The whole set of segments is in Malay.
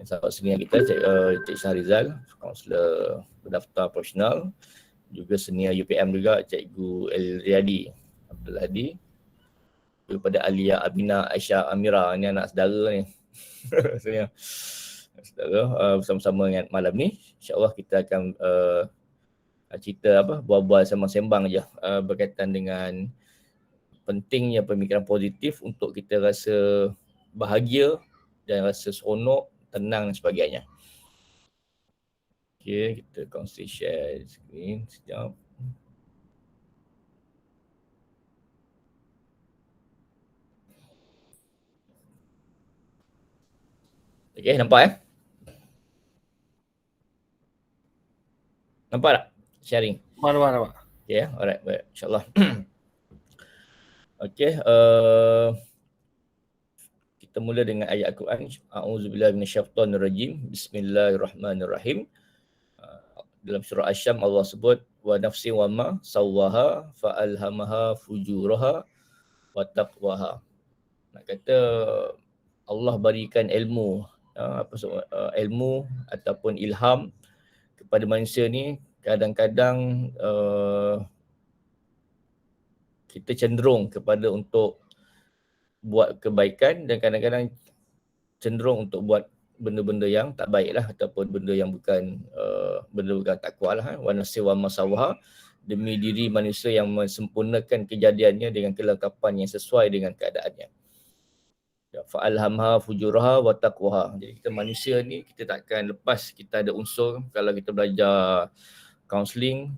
sahabat senior kita, Cik Syahrizal, kaunselor berdaftar profesional, juga senior UPM juga, Cikgu El Riyadi Abdul Hadi, daripada Alia Abina Aisyah Amira, ni anak saudara ni. Sebenarnya saudara, bersama-sama dengan malam ni insya-Allah kita akan cerita bual-bual sembang-sembang je berkaitan dengan pentingnya pemikiran positif untuk kita rasa bahagia dan rasa seronok, tenang dan sebagainya. Okey, kita kongsi share screen sekejap. Okey, nampak Nampak tak? Sharing. Nampak. Okey, alright, baik. InsyaAllah. Okey, kita mula dengan ayat Al-Quran. A'udzubillahi minasyaitonirrajim. Bismillahirrahmanirrahim. Dalam surah Asy-Syams Allah sebut wa nafsi wa ma sawwaha fa'alhamaha fujuraha wa taqwaha. Nak kata Allah berikan ilmu, ilmu ataupun ilham kepada manusia ni. Kadang-kadang kita cenderung kepada untuk buat kebaikan dan kadang-kadang cenderung untuk buat benda-benda yang tak baik lah, ataupun benda yang bukan benda-benda takwa lah. Wa nafsi wa ma sawwaha, demi diri manusia yang mensempurnakan kejadiannya dengan kelengkapan yang sesuai dengan keadaannya. Fa'alhamha fujuraha wa taqwaha. Jadi kita manusia ni, kita takkan lepas kita ada unsur. Kalau kita belajar counselling,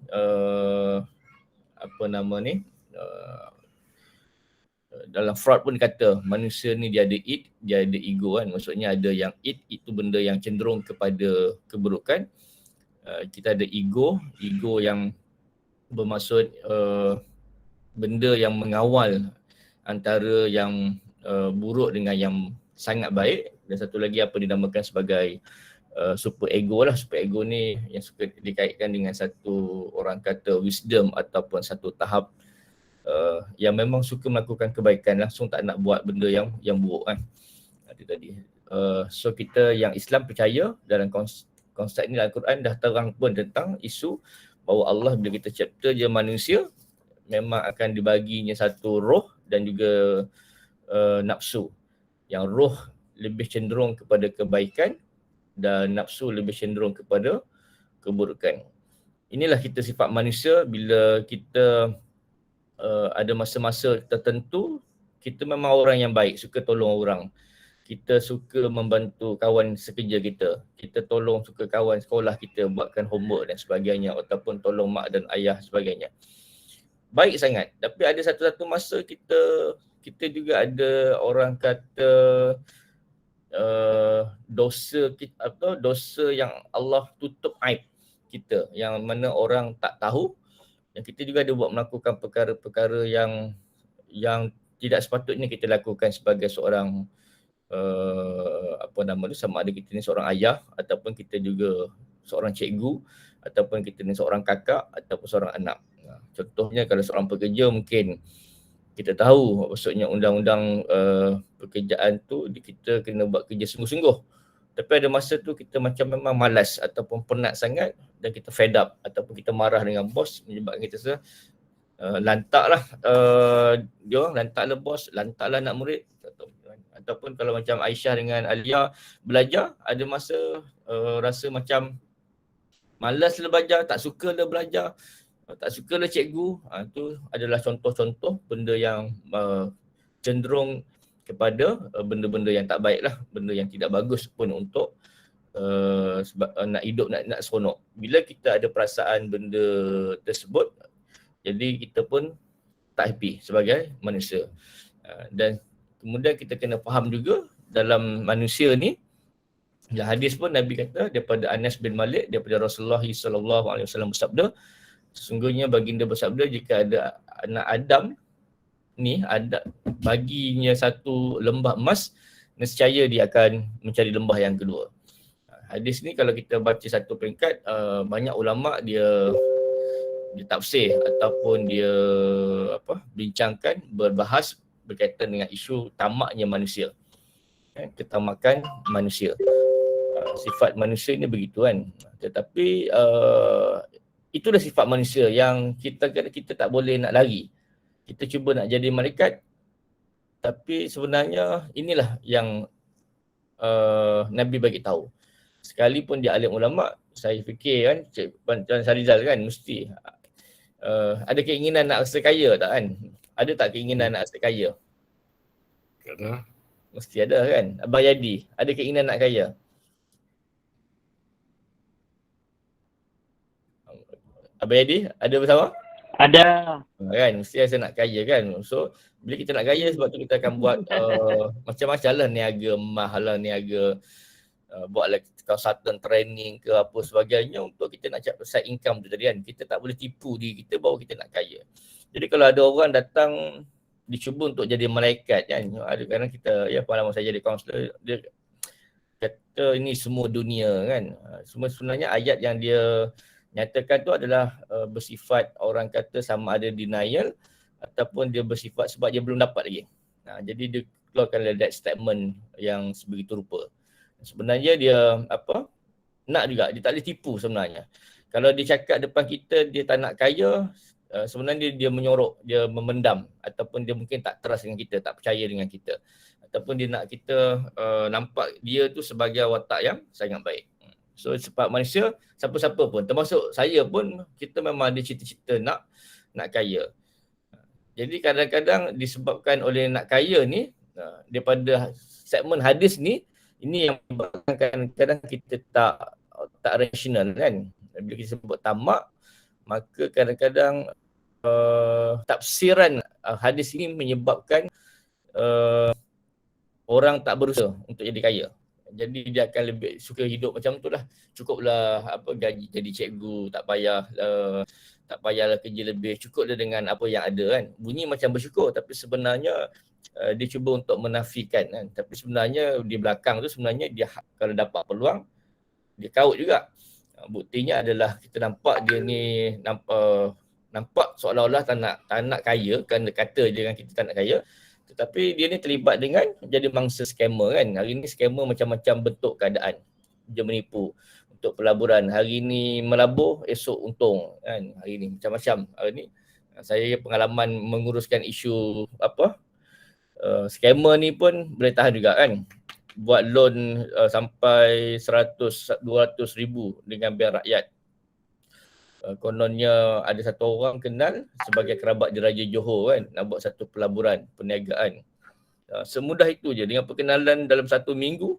dalam Freud pun kata manusia ni dia ada id, dia ada ego kan. Maksudnya ada yang id, itu benda yang cenderung kepada keburukan. Kita ada ego yang bermaksud benda yang mengawal antara yang buruk dengan yang sangat baik. Dan satu lagi apa dinamakan sebagai super ego lah. Super ego ni yang suka dikaitkan dengan satu orang kata wisdom ataupun satu tahap yang memang suka melakukan kebaikan, langsung tak nak buat benda yang buruk kan. Itu tadi. So kita yang Islam percaya dalam konsep ni dalam Quran dah terang pun tentang isu bahawa Allah bila kita cipta je manusia, memang akan dibaginya satu roh dan juga nafsu. Yang roh lebih cenderung kepada kebaikan dan nafsu lebih cenderung kepada keburukan. Inilah kita sifat manusia. Bila kita ada masa-masa tertentu, kita memang orang yang baik, suka tolong orang. Kita suka membantu kawan sekerja kita. Kita suka kawan sekolah kita buatkan homework dan sebagainya, ataupun tolong mak dan ayah sebagainya. Baik sangat. Tapi ada satu-satu masa kita juga ada orang kata dosa yang Allah tutup aib kita, yang mana orang tak tahu. Dan kita juga ada melakukan perkara-perkara yang tidak sepatutnya kita lakukan sebagai seorang sama ada kita ni seorang ayah, ataupun kita juga seorang cikgu, ataupun kita ni seorang kakak, ataupun seorang anak. Contohnya kalau seorang pekerja, mungkin kita tahu maksudnya undang-undang pekerjaan tu kita kena buat kerja sungguh-sungguh. Tapi ada masa tu kita macam memang malas ataupun penat sangat dan kita fed up ataupun kita marah dengan bos, menyebabkan kita lantaklah dia orang, lantaklah bos, lantaklah anak murid. Ataupun kalau macam Aisyah dengan Alia belajar, ada masa rasa macam malaslah belajar, tak sukalah belajar, tak sukalah cikgu. Itu adalah contoh-contoh benda yang cenderung kepada benda-benda yang tak baik lah, benda yang tidak bagus pun untuk nak hidup, nak seronok. Bila kita ada perasaan benda tersebut, jadi kita pun tak happy sebagai manusia. Dan kemudian kita kena faham juga dalam manusia ni, dalam hadis pun Nabi kata daripada Anas bin Malik, daripada Rasulullah SAW bersabda, sesungguhnya baginda bersabda, jika ada anak Adam ni ada baginya satu lembah emas, nescaya dia akan mencari lembah yang kedua. Hadis ni kalau kita baca satu peringkat, banyak ulama dia tafsir ataupun dia bincangkan, berbahas berkaitan dengan isu tamaknya manusia, ketamakan manusia. Sifat manusia ni begitu kan. Tetapi itu dah sifat manusia yang kita tak boleh nak lari. Kita cuba nak jadi malaikat, tapi sebenarnya inilah yang Nabi bagi tahu. Sekalipun dia alim ulama, saya fikir kan, Cik Tuan Syarizal kan mesti ada keinginan nak rasa kaya tak kan? Ada tak keinginan nak rasa kaya? Ada. Mesti ada kan? Abang Yadi, ada keinginan nak kaya? Abang Yadi, ada bersama? Ada. Kan, mesti rasa nak kaya kan. So, bila kita nak kaya sebab tu kita akan buat macam-macam lah, niaga emas lah, niaga buatlah consultant training ke apa sebagainya untuk kita nak cari side income tu tadi kan. Kita tak boleh tipu diri kita bahawa kita nak kaya. Jadi kalau ada orang datang dicuba untuk jadi malaikat kan, ada kadang kita, ya pengalaman saya jadi kaunselor, dia kata ini semua dunia kan. Semua sebenarnya ayat yang dia nyatakan tu adalah bersifat orang kata sama ada denial ataupun dia bersifat sebab dia belum dapat lagi. Jadi dia keluarkan that statement yang sebegitu rupa. Sebenarnya dia nak juga, dia tak boleh tipu sebenarnya. Kalau dia cakap depan kita dia tak nak kaya, sebenarnya dia menyorok, dia memendam ataupun dia mungkin tak trust dengan kita, tak percaya dengan kita. Ataupun dia nak kita nampak dia tu sebagai watak yang sangat baik. So sebab manusia, siapa-siapa pun, termasuk saya pun, kita memang ada cita-cita nak kaya. Jadi kadang-kadang disebabkan oleh nak kaya ni, daripada segmen hadis ni, ini yang kadang-kadang kita tak rasional kan. Bila kita sebut tamak, maka kadang-kadang tafsiran hadis ini menyebabkan orang tak berusaha untuk jadi kaya. Jadi dia akan lebih suka hidup macam tu lah. Cukuplah gaji jadi cikgu, tak payahlah kerja lebih, cukuplah dengan apa yang ada kan. Bunyi macam bersyukur tapi sebenarnya dia cuba untuk menafikan kan. Tapi sebenarnya di belakang tu sebenarnya dia kalau dapat peluang dia kaut juga. Buktinya adalah kita nampak dia ni nampak seolah-olah tak nak kaya, kerana kata dia dengan kita tak nak kaya. Tetapi dia ni terlibat dengan jadi mangsa scammer kan. Hari ni scammer macam-macam bentuk keadaan. Dia menipu untuk pelaburan. Hari ni melabur, esok untung kan. Hari ni macam-macam. Hari ni saya pengalaman menguruskan isu scammer ni pun boleh tahan juga kan. Buat loan sampai 100-200 ribu dengan Bank Rakyat. Kononnya ada satu orang kenal sebagai kerabat di Raja Johor kan, nak buat satu pelaburan, perniagaan. Semudah itu je, dengan perkenalan dalam 1 minggu,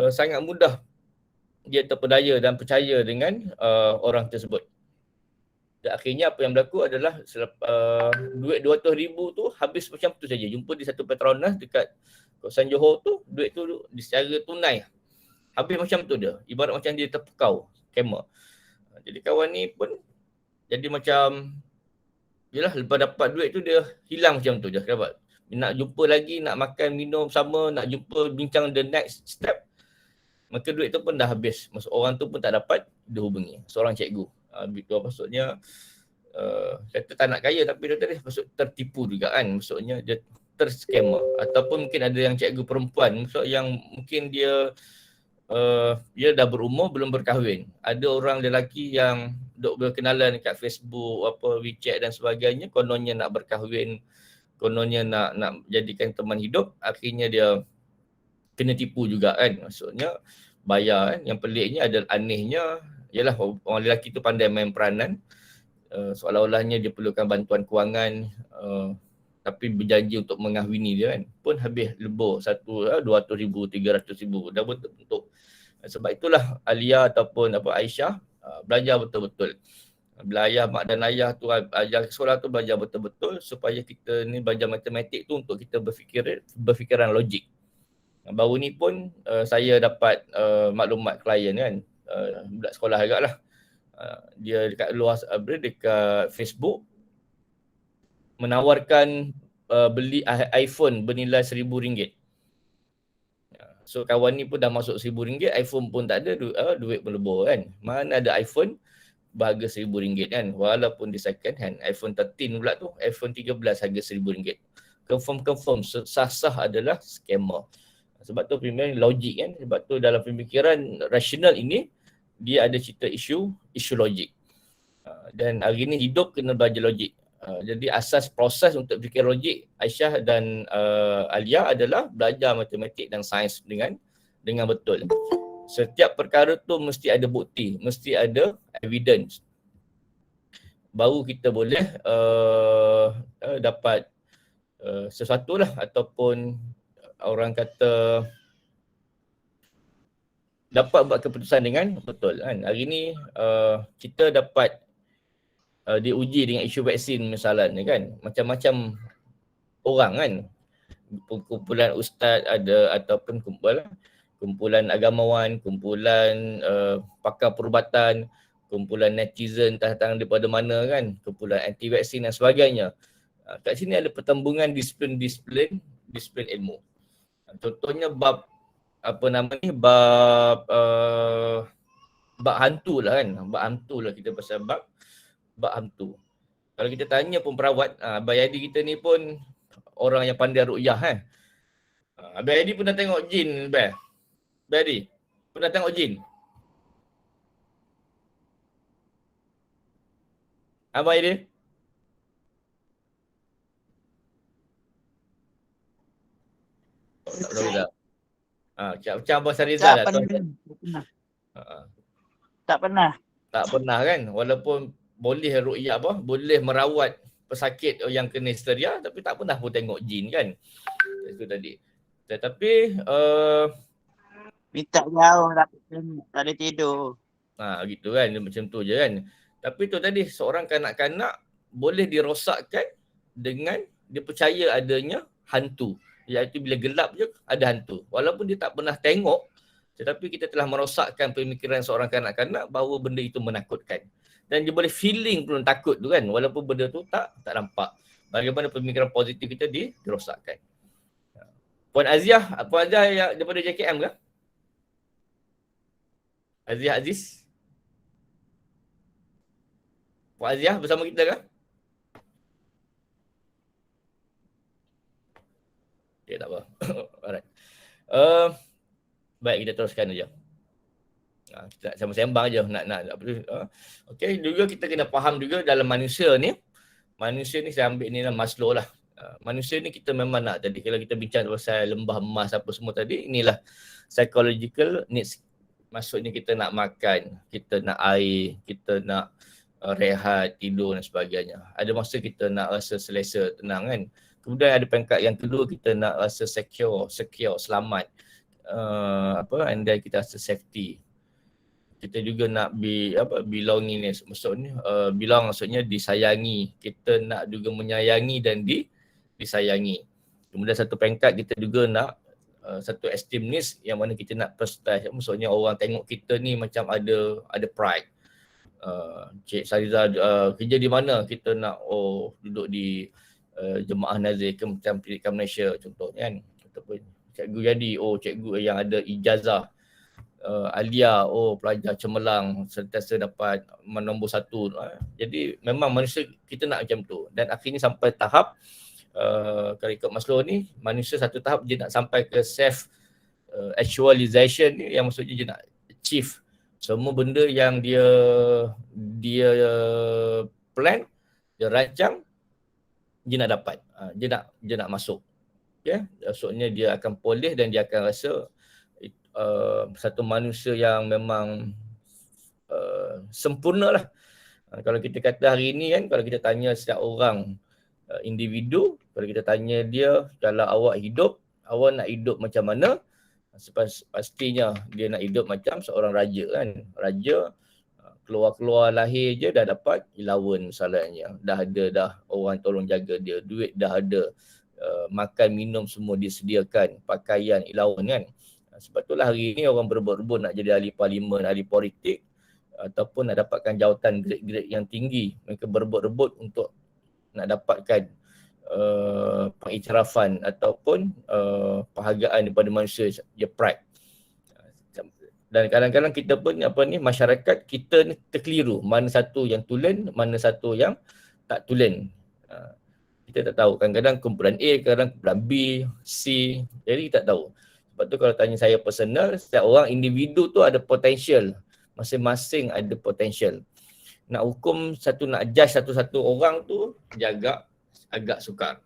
sangat mudah dia terpedaya dan percaya dengan orang tersebut. Dan akhirnya apa yang berlaku adalah duit 200 ribu tu habis macam tu saja. Jumpa di satu Petronas dekat kawasan Johor tu, duit tu secara tunai habis macam tu dia. Ibarat macam dia terpukau, scammer. Jadi kawan ni pun jadi macam, yelah lepas dapat duit tu dia hilang macam tu je. Kenapa? Nak jumpa lagi, nak makan, minum sama, nak jumpa bincang the next step, maka duit tu pun dah habis. Maksud orang tu pun tak dapat dihubungi. Seorang cikgu. Itu maksudnya kata tak nak kaya tapi dia tadi maksud tertipu juga kan. Maksudnya dia terskamer. Ataupun mungkin ada yang cikgu perempuan, maksud yang mungkin dia dah berumur belum berkahwin. Ada orang lelaki yang duk berkenalan dekat Facebook, WeChat dan sebagainya, kononnya nak berkahwin, kononnya nak jadikan teman hidup, akhirnya dia kena tipu juga kan. Maksudnya bayar kan. Yang peliknya adalah anehnya ialah orang lelaki tu pandai main peranan, seolah-olahnya dia perlukan bantuan kewangan, tapi berjanji untuk mengahwini dia kan, pun habis lebur 200 ribu, 300 ribu, dah bentuk. Sebab itulah Alia ataupun Aisyah belajar betul-betul. Bila ayah, mak dan ayah tu ajar sekolah tu, belajar betul-betul supaya kita ni belajar matematik tu untuk kita berfikiran logik. Baru ni pun saya dapat maklumat klien kan, budak sekolah agak lah. Dia dekat luar, dekat Facebook menawarkan beli iPhone bernilai RM1,000. So kawan ni pun dah masuk RM1,000, iPhone pun tak ada, duit pun lebur kan. Mana ada iPhone berharga RM1,000 kan, walaupun di second hand. iPhone 13 pula tu, iPhone 13 harga RM1,000. Confirm sah-sah adalah scammer. Sebab tu pemikiran logik kan. Sebab tu dalam pemikiran rasional ini dia ada cerita isu logik. Dan hari ni hidup kena belajar logik. Jadi asas proses untuk fikir logik Aisyah dan Alia adalah belajar matematik dan sains dengan betul. Setiap perkara tu mesti ada bukti, mesti ada evidence. Baru kita boleh dapat sesuatu lah, ataupun orang kata dapat buat keputusan dengan betul kan. Hari ni kita dapat diuji dengan isu vaksin misalnya kan. Macam-macam orang kan. Kumpulan ustaz ada, ataupun kumpulan agamawan, kumpulan pakar perubatan, kumpulan netizen datang daripada mana kan, kumpulan anti vaksin dan sebagainya. Kat sini ada pertembungan disiplin ilmu. Contohnya bab bab hantu lah kan. Bab hantu lah, kita pasal bab hantu. Kalau kita tanya pun perawat, Abang Yadi kita ni pun orang yang pandai ruqyah kan. Abang Yadi pernah tengok jin, Abang Yadi pernah tengok jin? Abang Yadi? Tak tahu tak? Macam Abang Sarizal lah. Tak pernah. Tak pernah kan? Walaupun boleh ruqyah boleh merawat pesakit yang kena histeria, tapi tak pernah pun tengok jin kan. Itu tadi. Tetapi minta jauh tak ada tidur. Gitu kan, macam tu je kan. Tapi tu tadi, seorang kanak-kanak boleh dirosakkan dengan dia percaya adanya hantu. Iaitu bila gelap je ada hantu. Walaupun dia tak pernah tengok, tetapi kita telah merosakkan pemikiran seorang kanak-kanak bahawa benda itu menakutkan. Dan dia boleh feeling pun takut tu kan, walaupun benda tu tak nampak. Bagaimana pemikiran positif kita dirosakkan. Puan Aziah yang daripada JKM ke? Aziah Aziz? Puan Aziah bersama kita ke? Okay, tak apa. Alright. Baik, kita teruskan saja. Kita sama sembang je nak okey, juga kita kena faham juga dalam manusia ni saya ambil ni lah Maslow lah. Manusia ni kita memang nak tadi, kalau kita bincang pasal lembah emas apa semua tadi, inilah psychological needs. Maksudnya kita nak makan, kita nak air, kita nak rehat, tidur dan sebagainya. Ada masa kita nak rasa selesa, tenang kan. Kemudian ada peringkat yang kedua, kita nak rasa secure, selamat. And then kita rasa safety. Kita juga nak belongingness, maksudnya belong maksudnya disayangi. Kita nak juga menyayangi dan disayangi. Kemudian satu peringkat kita juga nak satu esteem needs, yang mana kita nak prestige. Maksudnya orang tengok kita ni macam ada pride. Cik Sariza kerja di mana, kita nak duduk di Jemaah Nazir Kementerian Pendidikan Malaysia contohnya kan. Ataupun cikgu jadi cikgu yang ada ijazah. Alia, pelajar cemerlang, sentiasa dapat nombor 1. Jadi memang manusia kita nak macam tu. Dan akhirnya sampai tahap kalau ikut Maslow ni, manusia satu tahap dia nak sampai ke self actualization ni, yang maksudnya dia nak achieve semua benda yang dia plan, dia rancang, dia nak dapat. Dia nak masuk. Okay? Maksudnya dia akan pulih dan dia akan rasa satu manusia yang memang sempurna lah. Kalau kita kata hari ni kan, kalau kita tanya setiap orang individu, kalau kita tanya dia, kalau awak nak hidup macam mana? Pastinya dia nak hidup macam seorang raja kan. Raja keluar lahir je dah dapat allowance misalnya. Dah ada orang tolong jaga dia, duit dah ada, makan minum semua disediakan, pakaian allowance kan. Sebab itulah hari ni orang berebut-rebut nak jadi ahli parlimen, ahli politik, ataupun nak dapatkan jawatan grade-grade yang tinggi. Mereka berebut-rebut untuk nak dapatkan pengiktirafan ataupun penghargaan daripada manusia, dia pride. Dan kadang-kadang kita pun masyarakat kita ni terkeliru, mana satu yang tulen, mana satu yang tak tulen. Kita tak tahu, kadang-kadang kumpulan A, kadang-kadang kumpulan B, C, jadi kita tak tahu. Sebab tu kalau tanya saya personal, setiap orang individu tu ada potential. Masing-masing ada potential. Nak hukum nak judge satu-satu orang tu agak sukar.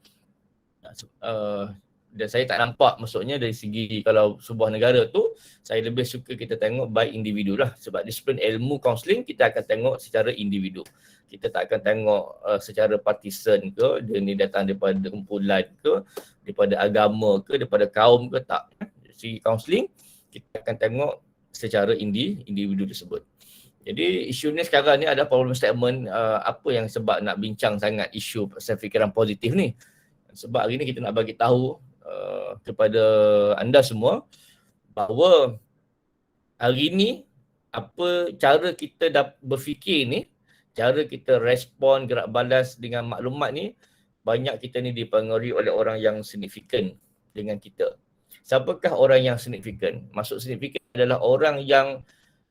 Dan saya tak nampak, maksudnya dari segi kalau sebuah negara tu, saya lebih suka kita tengok by individu lah. Sebab disiplin ilmu kaunseling kita akan tengok secara individu. Kita tak akan tengok secara partisan ke, dia ni datang daripada kumpulan ke, daripada agama ke, daripada kaum ke, tak. Segi kaunseling kita akan tengok secara individu tersebut. Jadi isu ni sekarang ni ada problem statement, apa yang sebab nak bincang sangat isu pasal fikiran positif ni. Sebab hari ni kita nak bagi tahu kepada anda semua bahawa hari ni apa cara kita berfikir ni, cara kita respon, gerak balas dengan maklumat ni, banyak kita ni dipengaruhi oleh orang yang signifikan dengan kita. Siapakah orang yang signifikan? Maksud signifikan adalah orang yang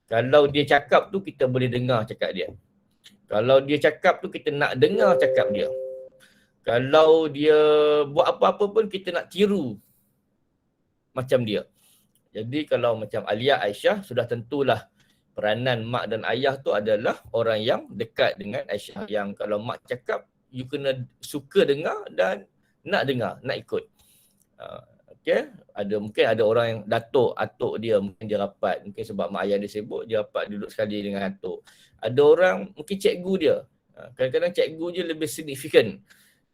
kalau dia cakap tu kita boleh dengar cakap dia. Kalau dia cakap tu kita nak dengar cakap dia. Kalau dia buat apa-apa pun kita nak tiru macam dia. Jadi kalau macam Alia, Aisyah, sudah tentulah peranan mak dan ayah tu adalah orang yang dekat dengan Aisyah. Yang kalau mak cakap, you kena suka dengar dan nak dengar, nak ikut. Okay. Mungkin ada orang yang atuk dia, mungkin dia rapat. Mungkin sebab mak ayah dia sibuk, dia rapat duduk sekali dengan atuk. Ada orang, mungkin cikgu dia. Kadang-kadang cikgu je lebih signifikan.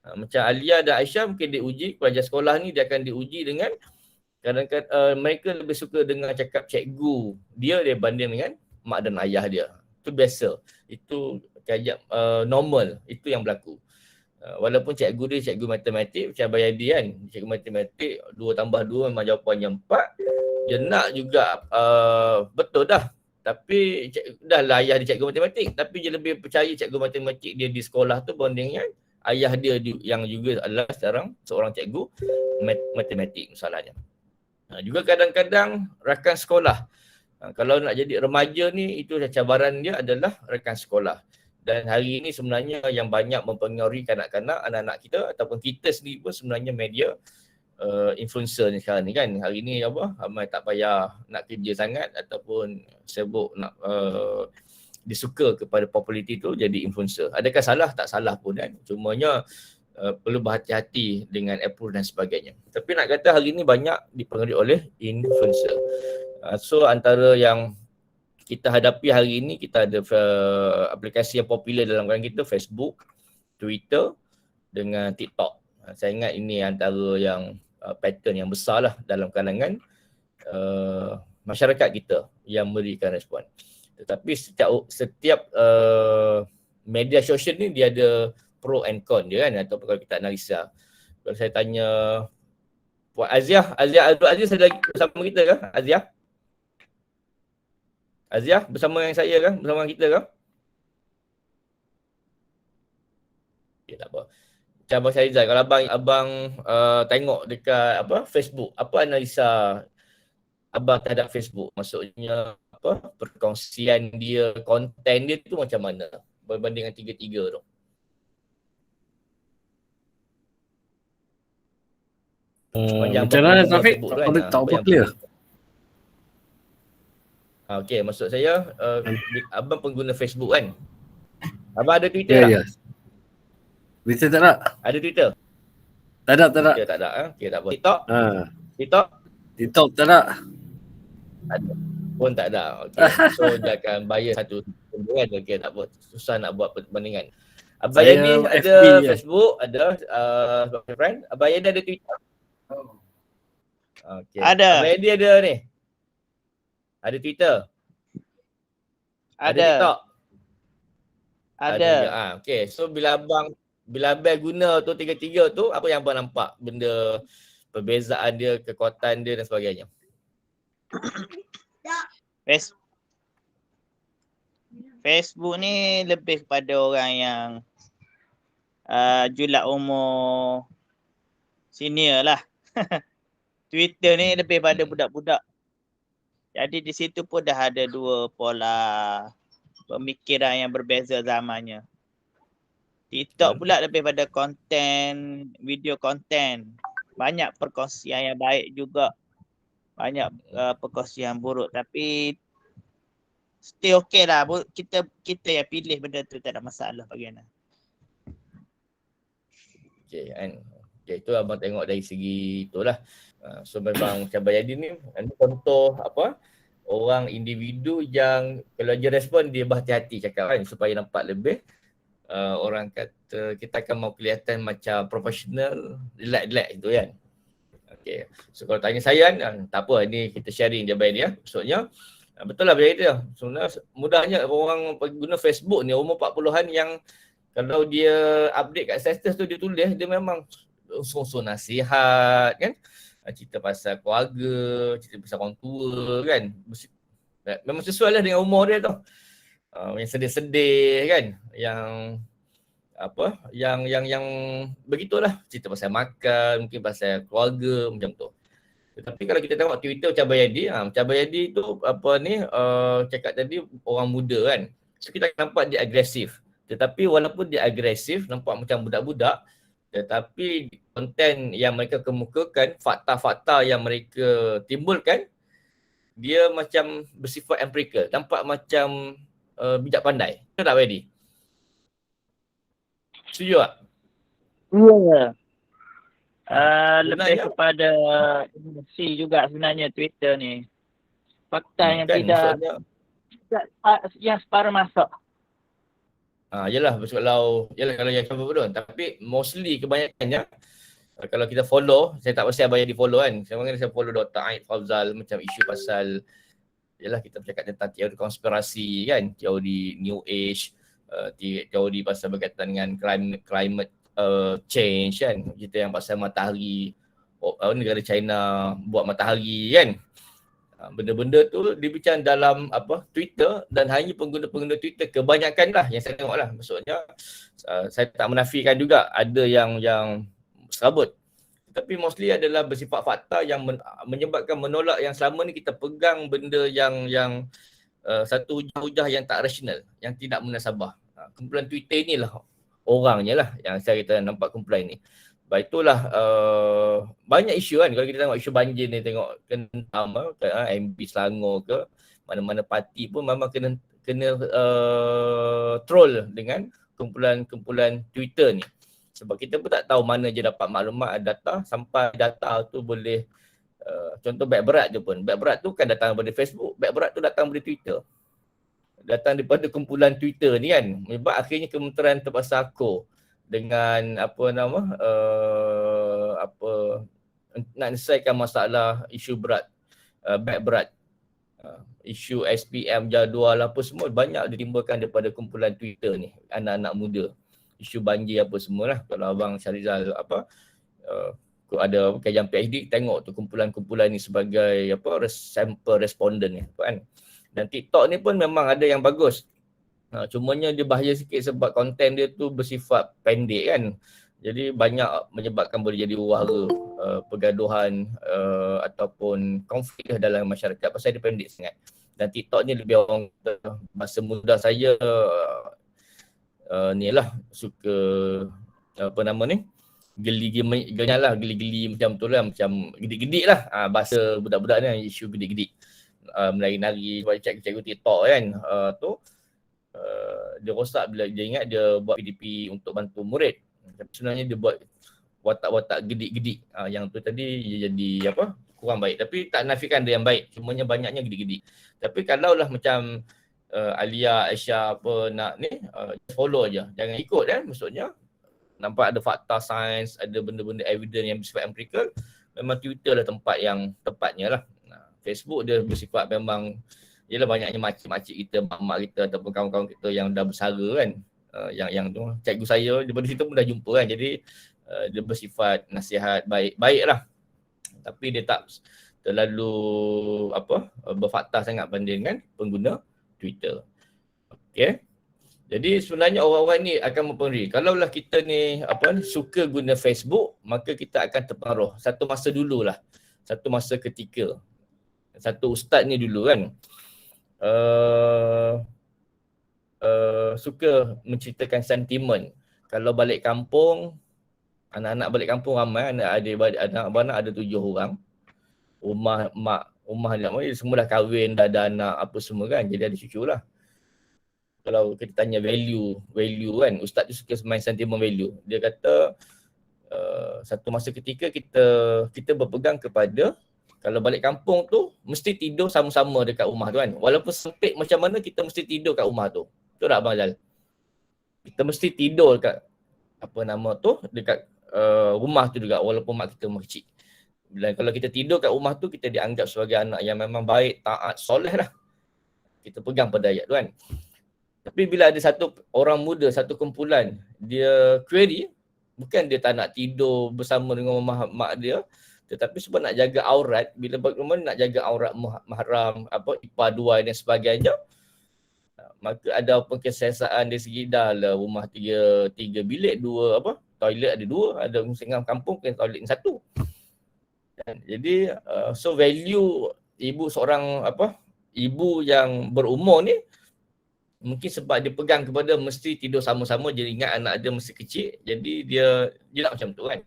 Macam Alia dan Aisyah mungkin diuji, pelajar sekolah ni dia akan diuji dengan kadang-kadang mereka lebih suka dengar cakap cikgu dia banding dengan mak dan ayah dia. Itu biasa. Itu normal. Itu yang berlaku. Walaupun cikgu dia cikgu matematik macam Bayadi kan, cikgu matematik 2 tambah 2 memang jawapannya 4, dia nak juga betul dah, tapi dah lah ayah dia cikgu matematik, tapi dia lebih percaya cikgu matematik dia di sekolah tu bandingnya ayah dia yang juga adalah seorang cikgu matematik misalnya. Juga kadang-kadang rakan sekolah, kalau nak jadi remaja ni, itu cabaran dia adalah rakan sekolah. Dan hari ini sebenarnya yang banyak mempengaruhi kanak-kanak, anak-anak kita ataupun kita sendiri pun sebenarnya media influencer ni sekarang ni kan. Hari ni ramai tak payah nak kerja sangat ataupun sibuk nak disuka kepada populariti tu jadi influencer. Adakah salah? Tak salah pun kan. Cumanya perlu berhati-hati dengan approach dan sebagainya. Tapi nak kata hari ni banyak dipengaruhi oleh influencer. So antara yang kita hadapi hari ini, kita ada aplikasi yang popular dalam kalangan kita, Facebook, Twitter dengan TikTok. Saya ingat ini antara yang pattern yang besar lah dalam kalangan masyarakat kita yang memberikan respon. Tetapi setiap media sosial ni dia ada pro and con dia kan, ataupun kalau kita analisa. Kalau saya tanya Puan Aziah ada lagi bersama kita ke? Aziah bersama dengan saya kan? Bersama kita kan? Okay, tak apa. Macam Abang Syarizal, kalau abang tengok dekat Facebook, apa analisa abang terhadap Facebook? Maksudnya perkongsian dia, konten dia tu macam mana berbanding dengan tiga-tiga tu? Macam mana Taufik? Tak apa clear. Okey, maksud saya abang pengguna Facebook kan? Abang ada Twitter tak? Ya. Twitter tak ada? Ada Twitter? Tak ada. Twitter tak ada. Okey, tak apa. TikTok tak ada. Ada. Pun tak ada. Okey. So dia akan bayar satu kan. Okey, tak apa. Susah nak buat perbandingan. Abang Yadi ada Facebook, ada friend. Abang Yadi ada Twitter. Okey. Ada. Abang Yadi ada ni. Ada Twitter? Ada TikTok? Ada. Okey, so bila abang guna tu tiga-tiga tu, apa yang abang nampak benda perbezaan dia, kekuatan dia dan sebagainya? Facebook ni lebih kepada orang yang julat umur senior lah. Twitter ni lebih pada budak-budak. Jadi di situ pun dah ada dua pola pemikiran yang berbeza zamannya. TikTok pula lebih pada konten, video konten. Banyak perkongsian yang baik juga. banyak perkongsian buruk, tapi still okay lah. Kita yang pilih benda tu, tak ada masalah bagi Ana. Okay, kan. Okay, itu abang tengok dari segi itulah. So memang Cabar Yadi ni contoh apa, orang individu yang kalau dia respon dia berhati-hati cakap kan, supaya nampak lebih orang kata kita akan mau kelihatan macam profesional, relax itu kan. Okay. So kalau tanya saya tak apa, ni kita sharing je baik dia. Maksudnya betul lah baik dia. Sebenarnya mudahnya orang guna Facebook ni umur 40-an yang kalau dia update kat status tu dia tulis, dia memang unsur-unsur nasihat kan. Cerita pasal keluarga, cerita pasal orang tua kan. Memang sesuai lah dengan umur dia tu. Yang sedih-sedih kan. Yang apa, yang begitulah, cerita pasal makan, mungkin pasal keluarga macam tu. Tetapi kalau kita tengok Twitter Cabar Yadi, Cabar Yadi tu apa ni, cakap tadi orang muda kan. So kita nampak dia agresif. Tetapi walaupun dia agresif, nampak macam budak-budak, tetapi konten yang mereka kemukakan, fakta-fakta yang mereka timbulkan, dia macam bersifat empirical, nampak macam bijak pandai. Betul tak Yadi? Setuju tak? Ya. Lebih sebenarnya kepada emosi juga sebenarnya Twitter ni. Fakta yang kan, tidak yang separuh masuk. Yelah, kalau yang cover betul. Tapi mostly kebanyakannya kalau kita follow, saya tak pasti abang yang di follow kan. Saya follow Dr. Aid Fawzal macam isu pasal, yelah kita bercakap tentang teori konspirasi kan, teori New Age, teori pasal berkaitan dengan climate change kan. Kita yang pasal matahari, negara China buat matahari kan. Benda-benda tu dibincang dalam apa Twitter, dan hanya pengguna-pengguna Twitter kebanyakan lah yang saya tengok lah. Maksudnya saya tak menafikan juga ada yang serabut, tapi mostly adalah bersifat fakta yang menyebabkan menolak yang selama ni kita pegang benda yang satu hujah-hujah yang tak rasional, yang tidak munasabah. Kumpulan Twitter ni lah orangnya lah yang saya kata nampak kumpulan ni. Sebab itulah banyak isu kan. Kalau kita tengok isu banjir ni, tengok kentam MB Selangor ke, mana-mana parti pun memang kena troll dengan kumpulan Twitter ni. Sebab kita pun tak tahu mana je dapat maklumat, data, sampai data tu boleh contoh beg berat je pun. Beg berat tu kan datang daripada Facebook, beg berat tu datang daripada Twitter. Datang daripada kumpulan Twitter ni kan. Sebab akhirnya Kementerian Terpaksa dengan nak selesaikan masalah isu berat, beg berat, isu SPM, jadual apa semua banyak ditimbulkan daripada kumpulan Twitter ni, anak-anak muda. Isu banjir apa semualah. Kalau abang Syarizal ada kajian PhD, tengok tu kumpulan-kumpulan ni sebagai sampel responden ni kan. Dan TikTok ni pun memang ada yang bagus. Cumanya dia bahaya sikit sebab konten dia tu bersifat pendek kan. Jadi banyak menyebabkan boleh jadi wahara, pergaduhan ataupun konflik dalam masyarakat pasal dia pendek sangat. Dan TikTok ni lebih orang bahasa muda saya ni lah suka geli-geli macam tu lah, macam gedik-gedik lah. Bahasa budak-budak ni isu gedik-gedik. Menari-nari cikgu-cikgu TikTok kan. Dia rosak bila dia ingat dia buat PDP untuk bantu murid. Tapi sebenarnya dia buat watak-watak gedik-gedik. Yang tu tadi dia jadi kurang baik. Tapi tak nafikan dia yang baik. Cumanya banyaknya gedik-gedik. Tapi kalaulah macam Alia, Aisyah nak ni, follow je. Jangan ikut kan. Maksudnya nampak ada fakta sains, ada benda-benda evidence yang bersifat empirical. Memang Twitter lah tempat yang tepatnya lah. Facebook dia bersifat memang, yelah banyaknya makcik-makcik kita, mak-mak kita ataupun kawan-kawan kita yang dah bersara kan. Yang tu cikgu saya daripada situ pun dah jumpa kan. Jadi dia bersifat nasihat baik lah. Tapi dia tak terlalu berfakta sangat banding dengan pengguna Twitter. Okay. Jadi sebenarnya orang-orang ni akan mempengaruhi. Kalaulah kita ni suka guna Facebook, maka kita akan terpengaruh. Satu masa dululah. Satu masa ketika. Satu ustaz ni dulu kan. Suka menceritakan sentimen. Kalau balik kampung, anak-anak balik kampung ramai, anak beranak ada 7 orang. rumah mak, rumah nak mana semua dah kahwin, dah ada anak apa semua kan, jadi ada cucu lah. Kalau kita tanya value kan, ustaz tu suka main sentimen value. Dia kata satu masa ketika kita berpegang kepada kalau balik kampung tu mesti tidur sama-sama dekat rumah tu kan. Walaupun sempit macam mana kita mesti tidur kat rumah tu. Betul tak Abang Zal? Kita mesti tidur kat dekat rumah tu juga walaupun mak kita rumah kecil. Kalau kita tidur kat rumah tu kita dianggap sebagai anak yang memang baik, taat, soleh lah. Kita pegang pada ayat tu kan. Tapi bila ada satu orang muda, satu kumpulan, dia query, bukan dia tak nak tidur bersama dengan mak dia, tetapi sebab nak jaga aurat, bila bagaimana nak jaga aurat mahram, ipar dua dan sebagainya, maka ada perkesesaan dari segi dah lah rumah tiga bilik, toilet ada dua, ada setengah kampung kan toilet satu. Jadi so value ibu yang berumur ni mungkin sebab dia pegang kepada mesti tidur sama-sama, dia ingat anak dia mesti kecil, jadi dia nak macam tu kan.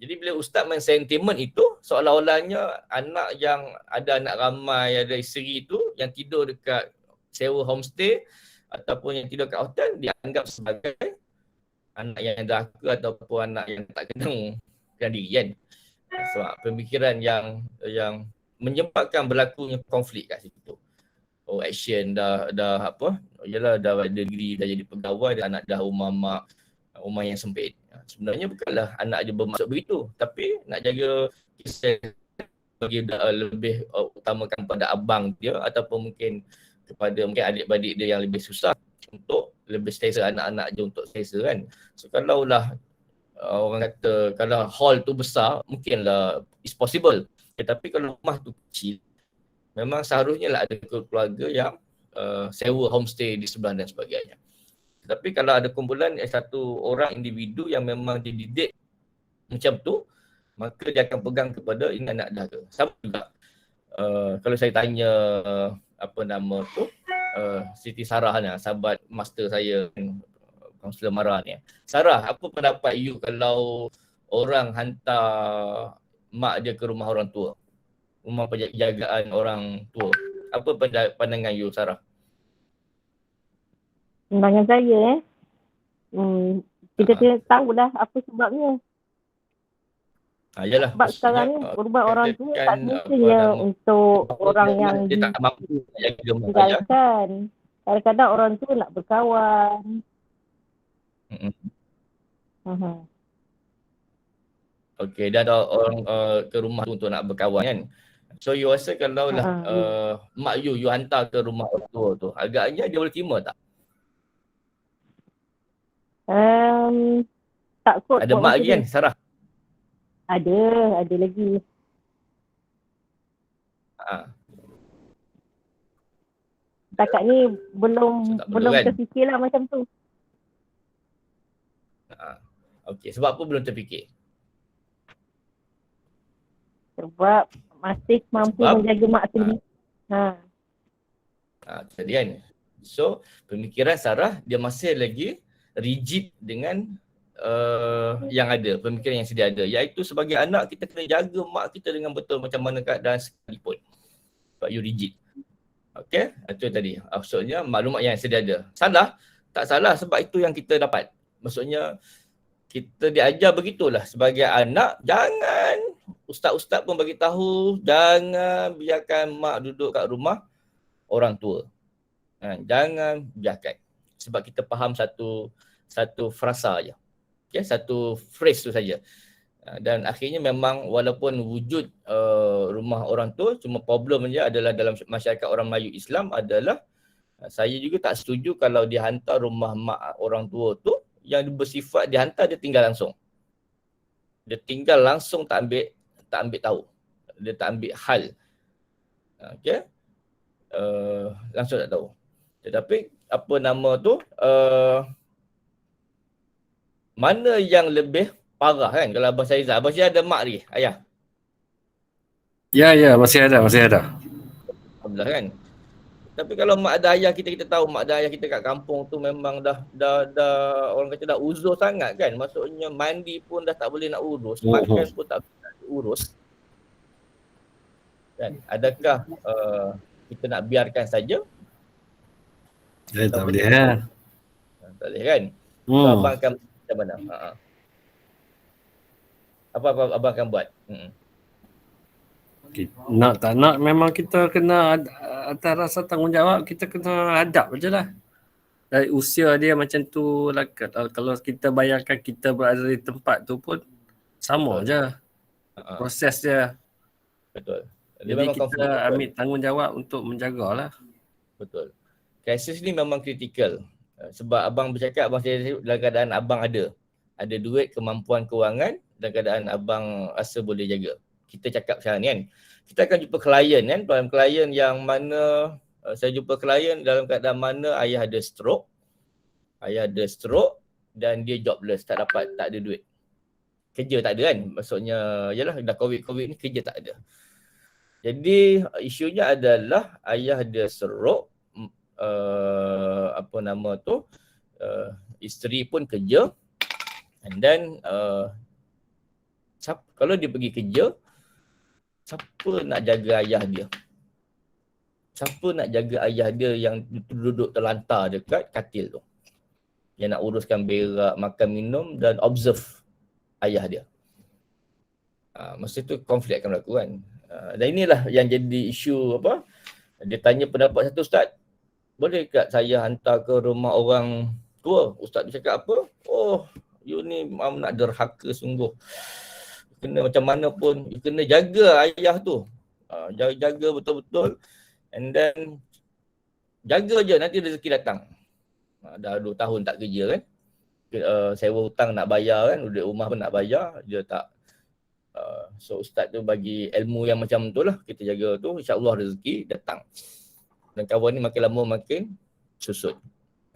Jadi bila ustaz main sentimen itu, seolah-olahnya anak yang ada anak ramai, ada isteri tu yang tidur dekat sewa homestay ataupun yang tidur kat hotel dianggap sebagai anak yang derhaka ataupun anak yang tak kenal diri kan. Sebab pemikiran yang menyebabkan berlakunya konflik kat situ. Action dah dah ada degree, dah jadi pegawai, dan anak dah rumah yang sempit. Sebenarnya bukanlah anak dia bermaksud begitu, tapi nak jaga kisah bagi lebih utamakan pada abang dia ataupun mungkin kepada adik-beradik dia yang lebih susah untuk lebih selesa anak-anak dia untuk selesa kan. So kalaulah orang kata kalau hall tu besar, mungkinlah it's possible. Tetapi kalau rumah tu kecil, memang seharusnya lah ada keluarga yang sewa homestay di sebelah dan sebagainya. Tapi kalau ada kumpulan satu orang individu yang memang dididik macam tu, maka dia akan pegang kepada ini anak dahaga. Sama juga kalau saya tanya Siti Sarah ni, sahabat master saya, kaunselor Mara ni. Sarah, apa pendapat you kalau orang hantar mak dia ke rumah orang tua? Rumah penjagaan orang tua. Apa pandangan you, Sarah? Pandangan saya kita tahulah apa sebabnya. Yalah. Sebab sekarang ni berubah orang tua tak mestinya untuk orang yang dia tak mampu jaga mak ayah. tinggalkan. Kadang-kadang orang tua nak berkawan. Okey, dah ada orang ke rumah tu untuk nak berkawan kan. So you rasa kalau lah mak you hantar ke rumah orang tua tu, agaknya dia boleh terima tak? Tak kot. Ada mak lagi kan, Sarah? Ada lagi. Setakat ni belum kan? terfikirlah macam tu. Okey, sebab apa belum terfikir? Sebab masih mampu menjaga mak sendiri. Jadi kan. So, pemikiran Sarah dia masih lagi rigid dengan yang ada, pemikiran yang sedia ada, iaitu sebagai anak kita kena jaga mak kita dengan betul macam mana keadaan sekalipun. Sebab you rigid. Okey, itu tadi. Maksudnya maklumat yang sedia ada. Salah? Tak salah, sebab itu yang kita dapat. Maksudnya kita diajar begitulah sebagai anak. Jangan, ustaz-ustaz pun bagi tahu, jangan biarkan mak duduk kat rumah orang tua. Jangan biarkan. Sebab kita faham satu frasa aja. Okay, satu phrase tu saja. Dan akhirnya memang walaupun wujud rumah orang tua, cuma problemnya adalah dalam masyarakat orang Melayu Islam adalah saya juga tak setuju kalau dihantar rumah mak orang tua tu yang bersifat dihantar dia tinggal langsung. Dia tinggal langsung tak ambil tahu. Dia tak ambil hal. Okey. Langsung tak tahu. Tetapi mana yang lebih parah kan kalau Abang Syarizal? Abang Syarizal ada mak lagi, ayah? Ya, masih ada. Alhamdulillah kan. Tapi kalau mak ada ayah kita tahu mak ada ayah kita kat kampung tu memang dah orang kata dah uzur sangat kan. Maksudnya mandi pun dah tak boleh nak urus, makan pun tak boleh nak urus. Kan? Adakah kita nak biarkan saja? Tak boleh lah. Tak boleh kan? So, abang akan macam mana? Apa abang akan buat? Nak tak nak memang kita kena atas rasa tanggungjawab, kita kena hadap je lah. Dari usia dia macam tu lah, kalau kita bayangkan kita berada di tempat tu pun sama je proses dia. Betul. Jadi kita ambil tanggungjawab untuk menjagalah. Betul. Krisis ni memang kritikal. Sebab abang bercakap, abang dalam keadaan abang ada duit, kemampuan kewangan, dalam keadaan abang rasa boleh jaga. Kita cakap sekarang ni kan, kita akan jumpa klien kan, klien yang mana saya jumpa klien dalam keadaan mana ayah ada stroke dan dia jobless, tak ada duit. Kerja tak ada kan, maksudnya yalah dah covid ni kerja tak ada. Jadi isunya adalah ayah dia stroke, isteri pun kerja, and then kalau dia pergi kerja, siapa nak jaga ayah dia? Siapa nak jaga ayah dia yang duduk terlantar dekat katil tu? Yang nak uruskan berak, makan minum dan observe ayah dia. Masa tu konflik akan berlaku kan. Dan inilah yang jadi isu apa? Dia tanya pendapat satu ustaz. Boleh tak saya hantar ke rumah orang tua? Ustaz dia cakap apa? Oh, you ni nak derhaka sungguh. Kena macam mana pun, you kena jaga ayah tu. Jaga betul-betul. And then, jaga je nanti rezeki datang. Dah 2 tahun tak kerja kan. Sewa hutang nak bayar kan. Duit rumah pun nak bayar. Dia tak. So ustaz tu bagi ilmu yang macam tu lah. Kita jaga tu, insyaAllah rezeki datang. Dan kawan ni makin lama makin susut.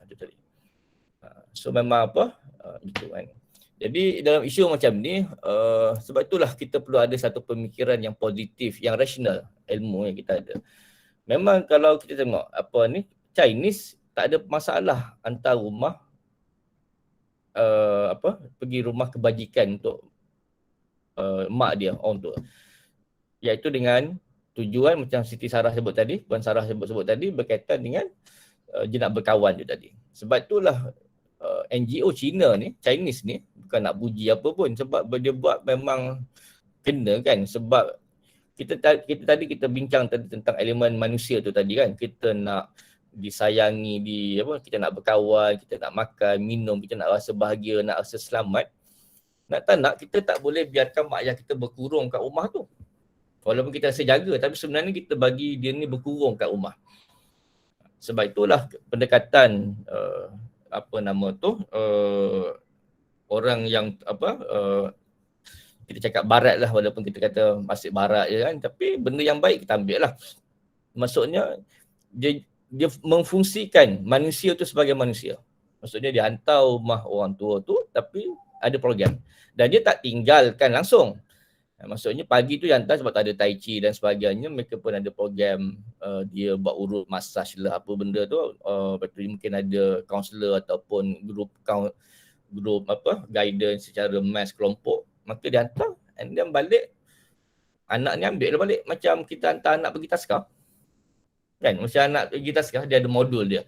Itu tadi. So memang apa? Gitu kan. Jadi dalam isu macam ni, sebab itulah kita perlu ada satu pemikiran yang positif, yang rasional, ilmu yang kita ada. Memang kalau kita tengok apa ni, Chinese tak ada masalah hantar rumah pergi rumah kebajikan untuk mak dia, orang tua. Iaitu dengan tujuan macam Siti Sarah sebut tadi, Puan Sarah sebut tadi, berkaitan dengan dia nak berkawan tu tadi. Sebab itulah NGO Chinese ni bukan nak puji apa pun, sebab dia buat memang kena kan. Sebab kita bincang tadi tentang elemen manusia tu tadi kan. Kita nak disayangi, kita nak berkawan, kita nak makan, minum, kita nak rasa bahagia, nak rasa selamat. Nak tak nak, kita tak boleh biarkan mak ayah kita berkurung kat rumah tu. Walaupun kita rasa jaga, tapi sebenarnya kita bagi dia ni berkurung kat rumah. Sebab itulah pendekatan orang yang kita cakap barat lah, walaupun kita kata masih barat je kan, tapi benda yang baik kita ambil lah. Maksudnya dia memfungsikan manusia tu sebagai manusia. Maksudnya dia hantar rumah orang tua tu, tapi ada program. Dan dia tak tinggalkan langsung. Maksudnya pagi tu yang hantar sebab tak ada tai chi dan sebagainya, mereka pun ada program dia buat urut massage lah apa benda tu. Lepas tu mungkin ada kaunselor ataupun grup guidance secara mass kelompok. Maka dia hantar and then balik, anak ni ambil lah balik. Macam kita hantar anak pergi taskah. Kan? Macam anak pergi taskah, dia ada modul dia.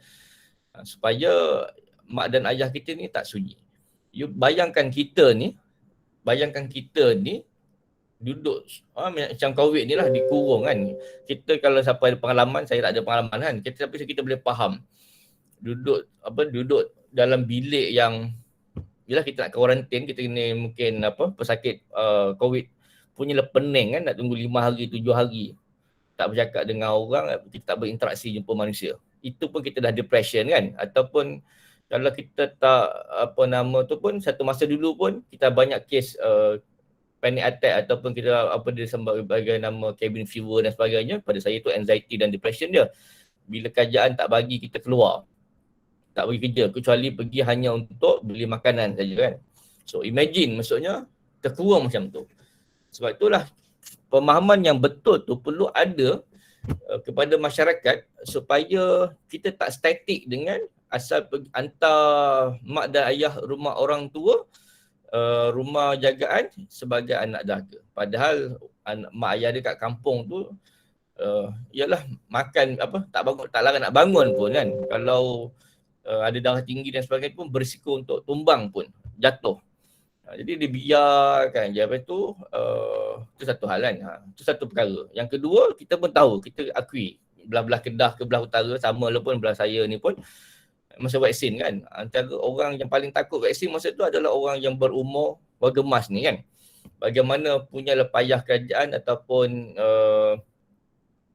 Supaya mak dan ayah kita ni tak sunyi. You bayangkan kita ni duduk macam COVID ni lah, dikurung kan. Kita kalau siapa ada pengalaman, saya tak ada pengalaman kan. Tapi kita boleh faham. Duduk dalam bilik yang bila kita nak kuarantin, kita kena mungkin pesakit COVID punya pening kan, nak tunggu 5 hari, 7 hari. Tak bercakap dengan orang, kita tak berinteraksi jumpa manusia. Itu pun kita dah depression kan. Ataupun kalau kita tak pun satu masa dulu pun kita banyak kes panic attack ataupun kita sebagai nama cabin fever dan sebagainya. Pada saya tu anxiety dan depression dia. Bila kerajaan tak bagi kita keluar, tak bagi kerja, kecuali pergi hanya untuk beli makanan saja kan. So imagine, maksudnya terkurung macam tu. Sebab itulah pemahaman yang betul tu perlu ada kepada masyarakat supaya kita tak statik dengan asal hantar mak dan ayah rumah orang tua, rumah jagaan sebagai anak dahaga. Padahal mak ayah dia kat kampung tu ialah makan tak larang nak bangun pun kan. Kalau ada darah tinggi dan sebagainya pun berisiko untuk tumbang pun, jatuh. Jadi dia biarkan je. Lepas tu, itu satu hal kan. Itu satu perkara. Yang kedua, kita pun tahu, kita akui belah-belah Kedah ke belah utara sama lah pun belah saya ni pun masa vaksin kan. Antara orang yang paling takut vaksin masa tu adalah orang yang berumur warga emas ni kan. Bagaimana punyalah payah kerajaan ataupun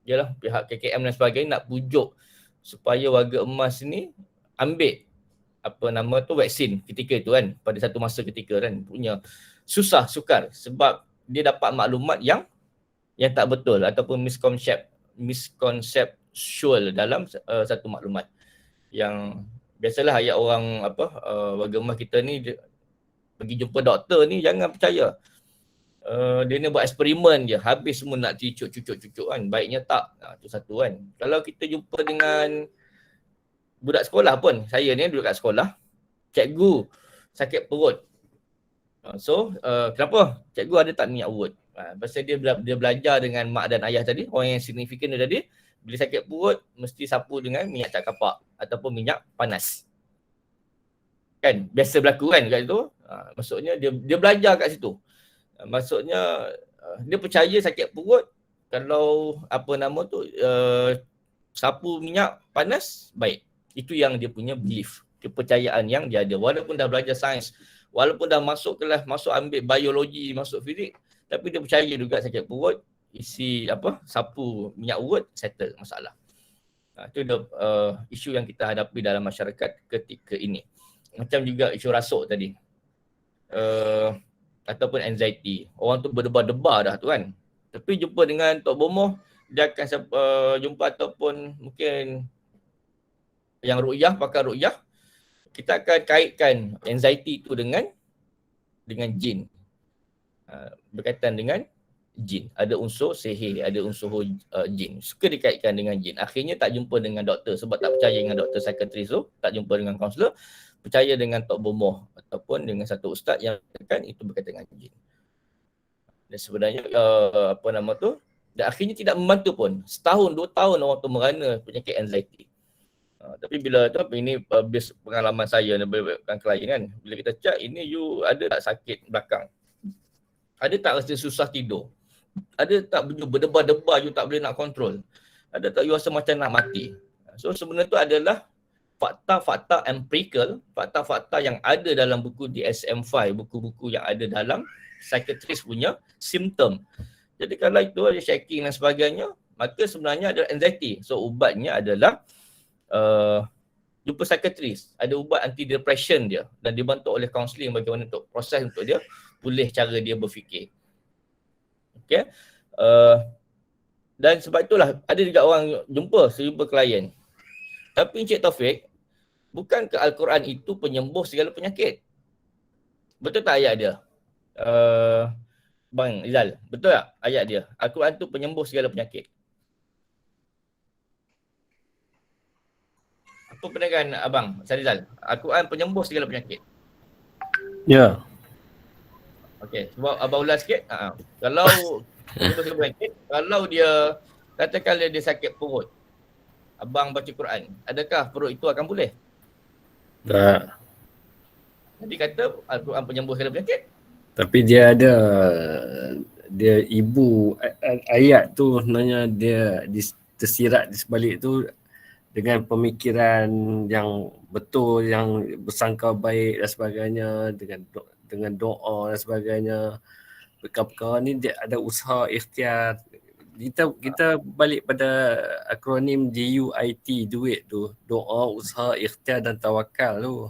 yalah pihak KKM dan sebagainya nak pujuk supaya warga emas ni ambil vaksin ketika itu kan, pada satu masa ketika kan, punya susah sukar sebab dia dapat maklumat yang tak betul ataupun misconceptual dalam satu maklumat yang biasalah ayat orang warga emas kita ni pergi jumpa doktor ni jangan percaya. Dia ni buat eksperimen je, habis semua nak cucuk kan, baiknya tak. Itu satu kan. Kalau kita jumpa dengan budak sekolah pun, saya ni duduk kat sekolah, cikgu sakit perut. Kenapa? Cikgu ada tak minyak urut? Pasal dia belajar dengan mak dan ayah tadi, orang yang signifikan dia tadi, bila sakit perut mesti sapu dengan minyak cak kapak ataupun minyak panas. Kan? Biasa berlaku kan kat situ. Maksudnya dia belajar kat situ. Maksudnya dia percaya sakit perut kalau sapu minyak panas baik. Itu yang dia punya belief, kepercayaan yang dia ada. Walaupun dah belajar sains, walaupun dah masuk kelas, masuk ambil biologi, masuk fizik, tapi dia percaya juga sakit perut, isi sapu minyak urut, settle masalah. Itu isu yang kita hadapi dalam masyarakat ketika ini. Macam juga isu rasuk tadi. Ataupun anxiety. Orang tu berdebar-debar dah tu kan. Tapi jumpa dengan Tok Bomoh, dia akan jumpa ataupun mungkin yang ruqyah, pakar ruqyah, kita akan kaitkan anxiety tu dengan jin. Berkaitan dengan jin. Ada unsur sihir, ada unsur jin. Suka dikaitkan dengan jin. Akhirnya tak jumpa dengan doktor sebab tak percaya dengan doktor psikiatris tu, tak jumpa dengan kaunselor, percaya dengan Tok Bomoh ataupun dengan satu ustaz yang kan itu berkaitan dengan jin. Dan sebenarnya dan akhirnya tidak membantu pun. Setahun, 2 tahun orang tu merana penyakit anxiety. Tapi bila ini based pengalaman saya dengan klien kan, bila kita cek ini you ada tak sakit belakang? Ada tak rasa susah tidur? Ada tak berdebar-debar you tak boleh nak kontrol? Ada tak you rasa macam nak mati? So sebenarnya tu adalah fakta-fakta empirical, fakta-fakta yang ada dalam buku DSM-5, buku-buku yang ada dalam psikiatris punya simptom. Jadi kalau itu ada shaking dan sebagainya, maka sebenarnya ada anxiety. So ubatnya adalah jumpa psikiatris. Ada ubat anti-depression dia dan dibantu oleh kaunseling bagaimana untuk proses untuk dia pulih cara dia berfikir. Okay. Dan sebab itulah ada juga orang jumpa klien. Tapi Encik Taufik, bukankah Al-Quran itu penyembuh segala penyakit? Betul tak ayat dia? Bang Izal, betul tak ayat dia? Al-Quran itu penyembuh segala penyakit. Apa pandangan Abang Syarizal? Al-Quran penyembuh segala penyakit. Ya. Okey, sebab Abang ulas sikit. Kalau penyembuh segala penyakit, kalau dia katakanlah dia sakit perut, Abang baca Quran, adakah perut itu akan pulih? Tak. Jadi kata Al-Quran penyembuh segala penyakit. Tapi dia ibu ayat tu sebenarnya dia tersirat di sebalik tu dengan pemikiran yang betul, yang bersangka baik dan sebagainya, dengan doa dan sebagainya. Perkara-perkara ni dia ada usaha ikhtiar. Kita balik pada akronim DUIT, duit tu, doa, usaha, ikhtiar dan tawakal tu.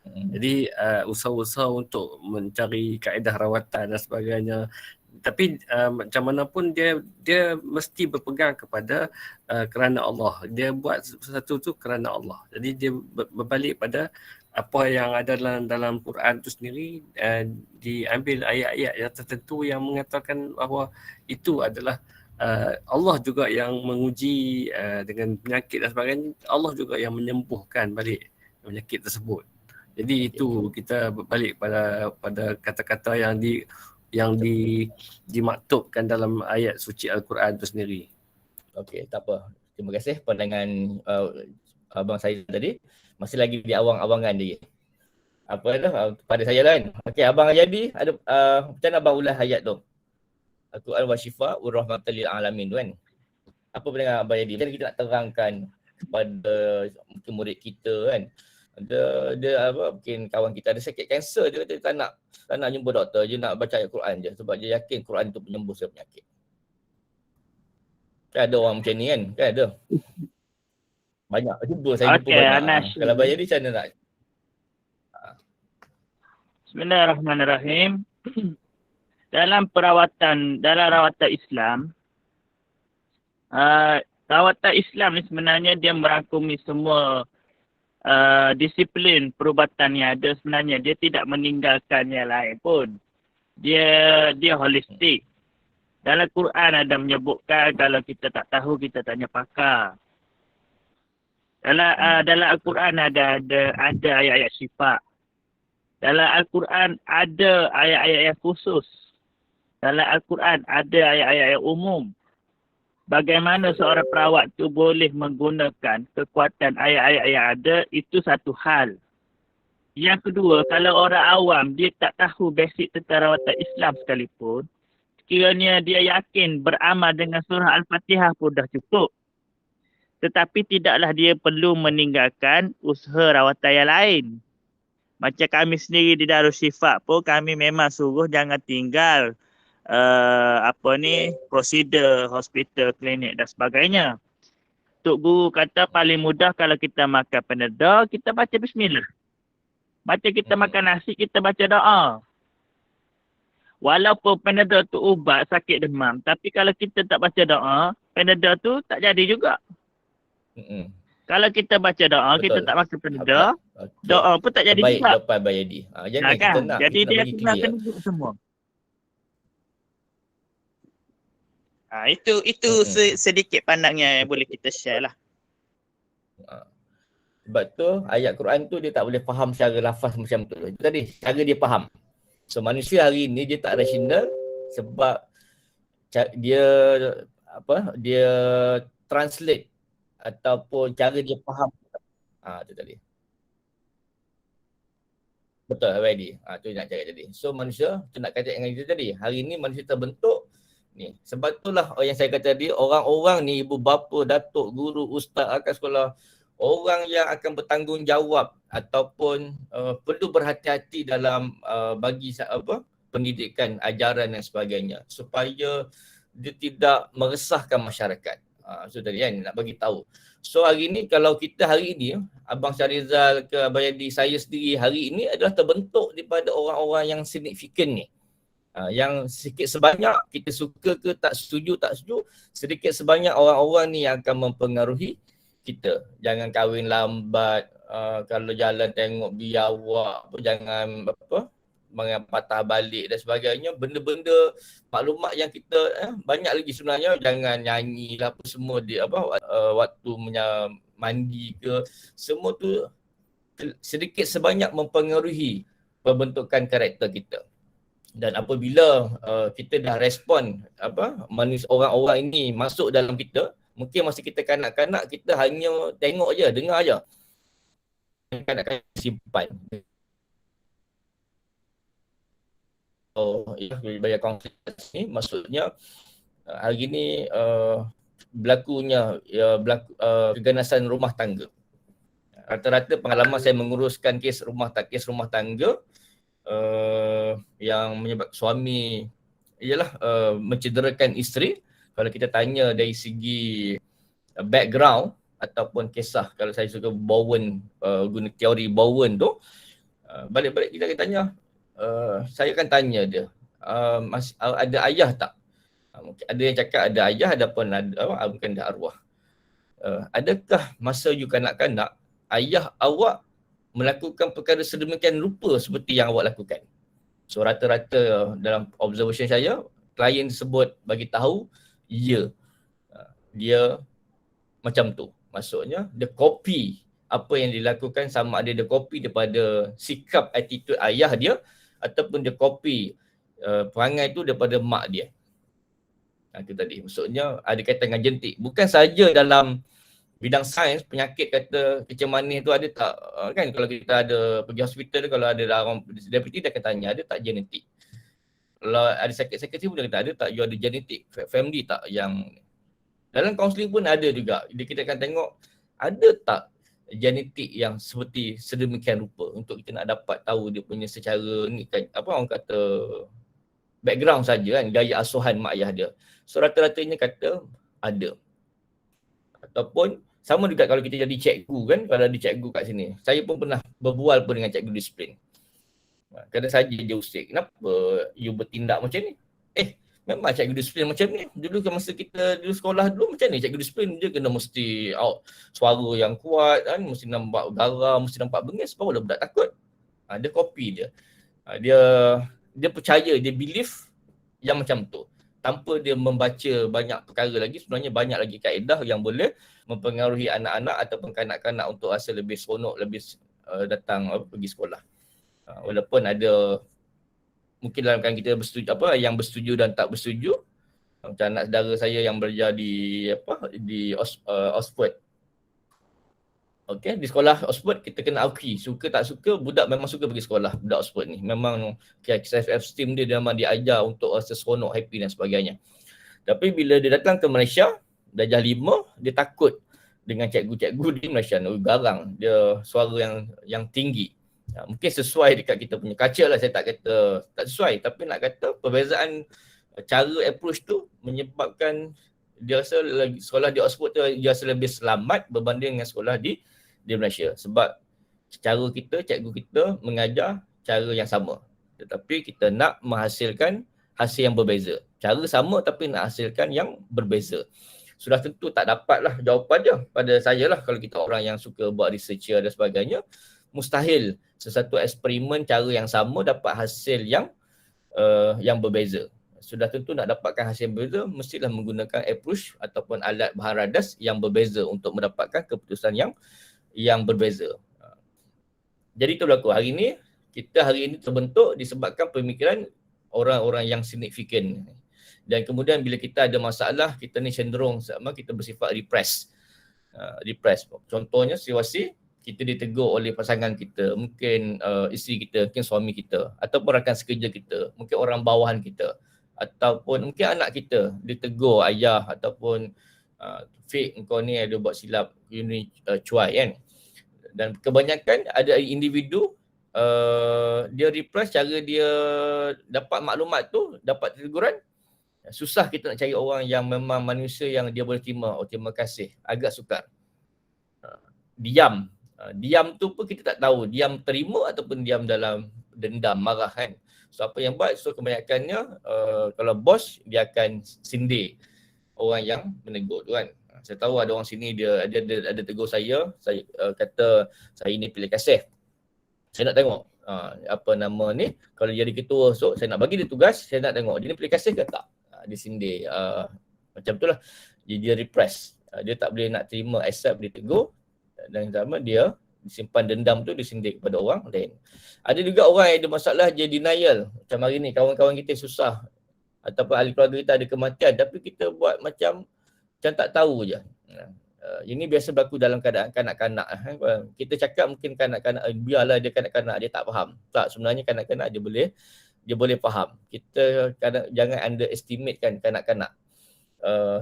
Jadi usaha-usaha untuk mencari kaedah rawatan dan sebagainya. Tapi macam mana pun dia mesti berpegang kepada kerana Allah. Dia buat sesuatu tu kerana Allah. Jadi dia berbalik pada apa yang ada dalam Quran tu sendiri, diambil ayat-ayat yang tertentu yang mengatakan bahawa itu adalah Allah juga yang menguji dengan penyakit dan sebagainya. Allah juga yang menyembuhkan balik penyakit tersebut. Jadi itu kita balik pada kata-kata yang dimaktubkan dalam ayat suci Al-Quran itu sendiri. Okey, tak apa. Terima kasih pandangan abang saya tadi. Masih lagi di awang-awangan dia. Apa dah pada saya kan. Okey, abang Ayadi ada macam mana abang ulas ayat tu? Al-Quran wa syifa wa rahmatan lil alamin tu kan. Apa pandangan abang Ayadi? Macam mana kita nak terangkan kepada mungkin murid kita kan. Dia mungkin kawan kita ada sakit kanser, dia kata tak nak jumpa doktor, dia nak baca ayat Quran je sebab dia yakin Quran tu penyembuh segala penyakit. Kan ada orang macam ni kan? Kan ada. Banyak jumpa, saya jumpa banyak. Anas. Kalau Abang Ayadi macam mana nak? Bismillahirrahmanirrahim. Dalam rawatan Islam, rawatan Islam ni sebenarnya dia merangkumi semua disiplin perubatan yang ada. Sebenarnya dia tidak meninggalkan yang lain pun. Dia holistik. Dalam Quran ada menyebutkan kalau kita tak tahu kita tanya pakar. Dalam Al-Quran ada ayat-ayat syifa. Dalam Al-Quran ada ayat-ayat yang khusus. Dalam Al-Quran ada ayat-ayat yang umum. Bagaimana seorang perawat tu boleh menggunakan kekuatan ayat-ayat yang ada, itu satu hal. Yang kedua, kalau orang awam dia tak tahu basic tentang rawatan Islam sekalipun, sekiranya dia yakin beramal dengan surah Al-Fatihah pun dah cukup. Tetapi tidaklah dia perlu meninggalkan usaha rawatan yang lain. Macam kami sendiri di Darul Syifa pun kami memang suruh jangan tinggal prosedur hospital, klinik dan sebagainya. Tok Guru kata paling mudah kalau kita makan Panadol, kita baca bismillah. Macam kita makan nasi, kita baca doa. Walaupun Panadol tu ubat sakit demam, tapi kalau kita tak baca doa, Panadol tu tak jadi juga. Kalau kita baca doa, Betul. kita tak makan Panadol, doa pun tak jadi baik juga. jawapan Abang Ayadi. Jadi Nah, kita kan? nak Jadi kita dia bagi kena clear. duduk semua. Itu sedikit pandangnya yang boleh kita share lah. Sebab tu ayat Quran tu dia tak boleh faham secara lafaz macam tu. Itu tadi, cara dia faham. So manusia hari ni dia tak rasional sebab dia translate ataupun cara dia faham. Itu tadi. Betul Abang Ayadi. Tu nak cakap tadi. So manusia, tu nak kata dengan itu tadi. Hari ni manusia terbentuk ni. Sebab itulah yang saya kata tadi, orang-orang ni ibu bapa, datuk, guru, ustaz akan sekolah, orang yang akan bertanggungjawab ataupun perlu berhati-hati dalam bagi pendidikan, ajaran dan sebagainya supaya dia tidak meresahkan masyarakat. So tadi kan nak bagi tahu. So hari ni kalau kita hari ini Abang Syarizal ke Abang Ayadi, saya sendiri hari ini adalah terbentuk daripada orang-orang yang signifikan ni. Yang sedikit sebanyak kita suka ke tak setuju, sedikit sebanyak orang-orang ni yang akan mempengaruhi kita. Jangan kahwin lambat, kalau jalan tengok biawak, jangan patah balik dan sebagainya. Benda-benda maklumat yang kita banyak lagi sebenarnya. Jangan nyanyi lah apa semua dia waktu mandi ke, semua tu sedikit sebanyak mempengaruhi pembentukan karakter kita. Dan apabila kita dah respon manusia, orang-orang ini masuk dalam kita, mungkin masa kita kanak-kanak kita hanya tengok je, dengar je. Kanak-kanak simpan. Banyak konflik ni maksudnya hari ni berlakunya keganasan rumah tangga. Rata-rata pengalaman saya menguruskan kes rumah tangga yang menyebabkan suami mencederakan isteri. Kalau kita tanya dari segi background ataupun kisah, kalau saya suka Bowen, guna teori Bowen tu, balik-balik kita akan tanya, saya akan tanya dia, ada ayah tak? Mungkin ada yang cakap ada ayah, ada pun bukan ada arwah. Adakah masa you kanak-kanak ayah awak melakukan perkara sedemikian rupa seperti yang awak lakukan? So rata-rata dalam observation saya, klien tersebut bagi tahu, ya, dia macam tu. Maksudnya dia copy apa yang dilakukan, sama ada dia copy daripada sikap attitude ayah dia ataupun dia copy perangai tu daripada mak dia. Itu tadi. Maksudnya ada kaitan dengan genetik. Bukan saja dalam bidang sains, penyakit kata kecil manis tu ada tak, kan kalau kita ada pergi hospital, kalau ada orang diabetes dia akan tanya ada tak genetik. Kalau ada sakit-sakit pun dia kata ada tak you ada genetik, family tak yang dalam kaunseling pun ada juga. Dia kita akan tengok ada tak genetik yang seperti sedemikian rupa untuk kita nak dapat tahu dia punya secara ni kan, apa orang kata background saja kan, gaya asuhan mak ayah dia. So rata-ratanya kata ada. Ataupun sama juga kalau kita jadi cikgu kan, kalau ada cikgu kat sini. Saya pun pernah berbual pun dengan cikgu disiplin. Kadang saja dia usik, kenapa you bertindak macam ni? Memang cikgu disiplin macam ni. Dulu kan masa kita dulu sekolah dulu macam ni, cikgu disiplin dia kena mesti out suara yang kuat kan, mesti nampak garam, mesti nampak bengis, barulah budak takut. Dia copy dia. Dia percaya, dia believe yang macam tu. Tanpa dia membaca banyak perkara lagi, sebenarnya banyak lagi kaedah yang boleh mempengaruhi anak-anak ataupun kanak-kanak untuk rasa lebih seronok, lebih datang pergi sekolah. Walaupun ada mungkin dalam kan kita bersetuju, yang bersetuju dan tak bersetuju. Macam anak saudara saya yang belajar di Oxford. Okey, di sekolah Oxford kita kena akui, suka tak suka budak memang suka pergi sekolah, budak Oxford ni. Memang self-esteem dia memang diajar untuk rasa seronok, happy dan sebagainya. Tapi bila dia datang ke Malaysia, darjah 5, dia takut dengan cikgu-cikgu di Malaysia. Garang, dia suara yang tinggi. Mungkin sesuai dekat kita punya culture lah, saya tak kata tak sesuai, tapi nak kata perbezaan cara approach tu menyebabkan dia rasa sekolah di Oxford tu dia rasa lebih selamat berbanding dengan sekolah di Malaysia. Sebab cara kita, cikgu kita mengajar cara yang sama, tetapi kita nak menghasilkan hasil yang berbeza. Cara sama tapi nak hasilkan yang berbeza. Sudah tentu tak dapatlah jawapan dia pada saya lah, kalau kita orang yang suka buat researcher dan sebagainya. Mustahil sesuatu eksperimen cara yang sama dapat hasil yang berbeza. Sudah tentu nak dapatkan hasil yang berbeza, mestilah menggunakan approach ataupun alat bahan radas yang berbeza untuk mendapatkan keputusan yang berbeza. Jadi itu berlaku. Hari ini terbentuk disebabkan pemikiran orang-orang yang signifikan. Dan kemudian bila kita ada masalah, kita ni cenderung kita bersifat repress. Contohnya situasi kita ditegur oleh pasangan kita, mungkin isteri kita, mungkin suami kita, ataupun rakan sekerja kita, mungkin orang bawahan kita, ataupun mungkin anak kita ditegur ayah ataupun Fik, engkau ni ada buat silap, you ni cuai kan. Dan kebanyakan ada individu dia repress, cara dia dapat maklumat tu, dapat teguran. Susah kita nak cari orang yang memang manusia yang dia boleh terima. Terima kasih, agak sukar. Diam tu pun kita tak tahu, diam terima ataupun diam dalam dendam, marah kan. So apa yang buat, so kebanyakannya kalau bos dia akan sindir orang yang menegur tu kan. Saya tahu ada orang sini dia ada tegur saya kata saya ni pilih kasih. Saya nak tengok apa nama ni, kalau jadi ketua so saya nak bagi dia tugas, saya nak tengok dia ni pilih kasih ke tak. Dia sindir macam tu lah. Dia repress, dia tak boleh nak terima, accept dia tegur, dan sama dia disimpan dendam tu, disindir kepada orang lain. Ada juga orang yang ada masalah, dia denial. Macam hari ni kawan-kawan kita susah ataupun ahli keluarga kita ada kematian, tapi kita buat macam tak tahu je. Ini biasa berlaku dalam keadaan kanak-kanak. Kita cakap mungkin kanak-kanak, biarlah dia kanak-kanak, dia tak faham. Tak, sebenarnya kanak-kanak dia boleh faham. Kita jangan underestimate kan kanak-kanak.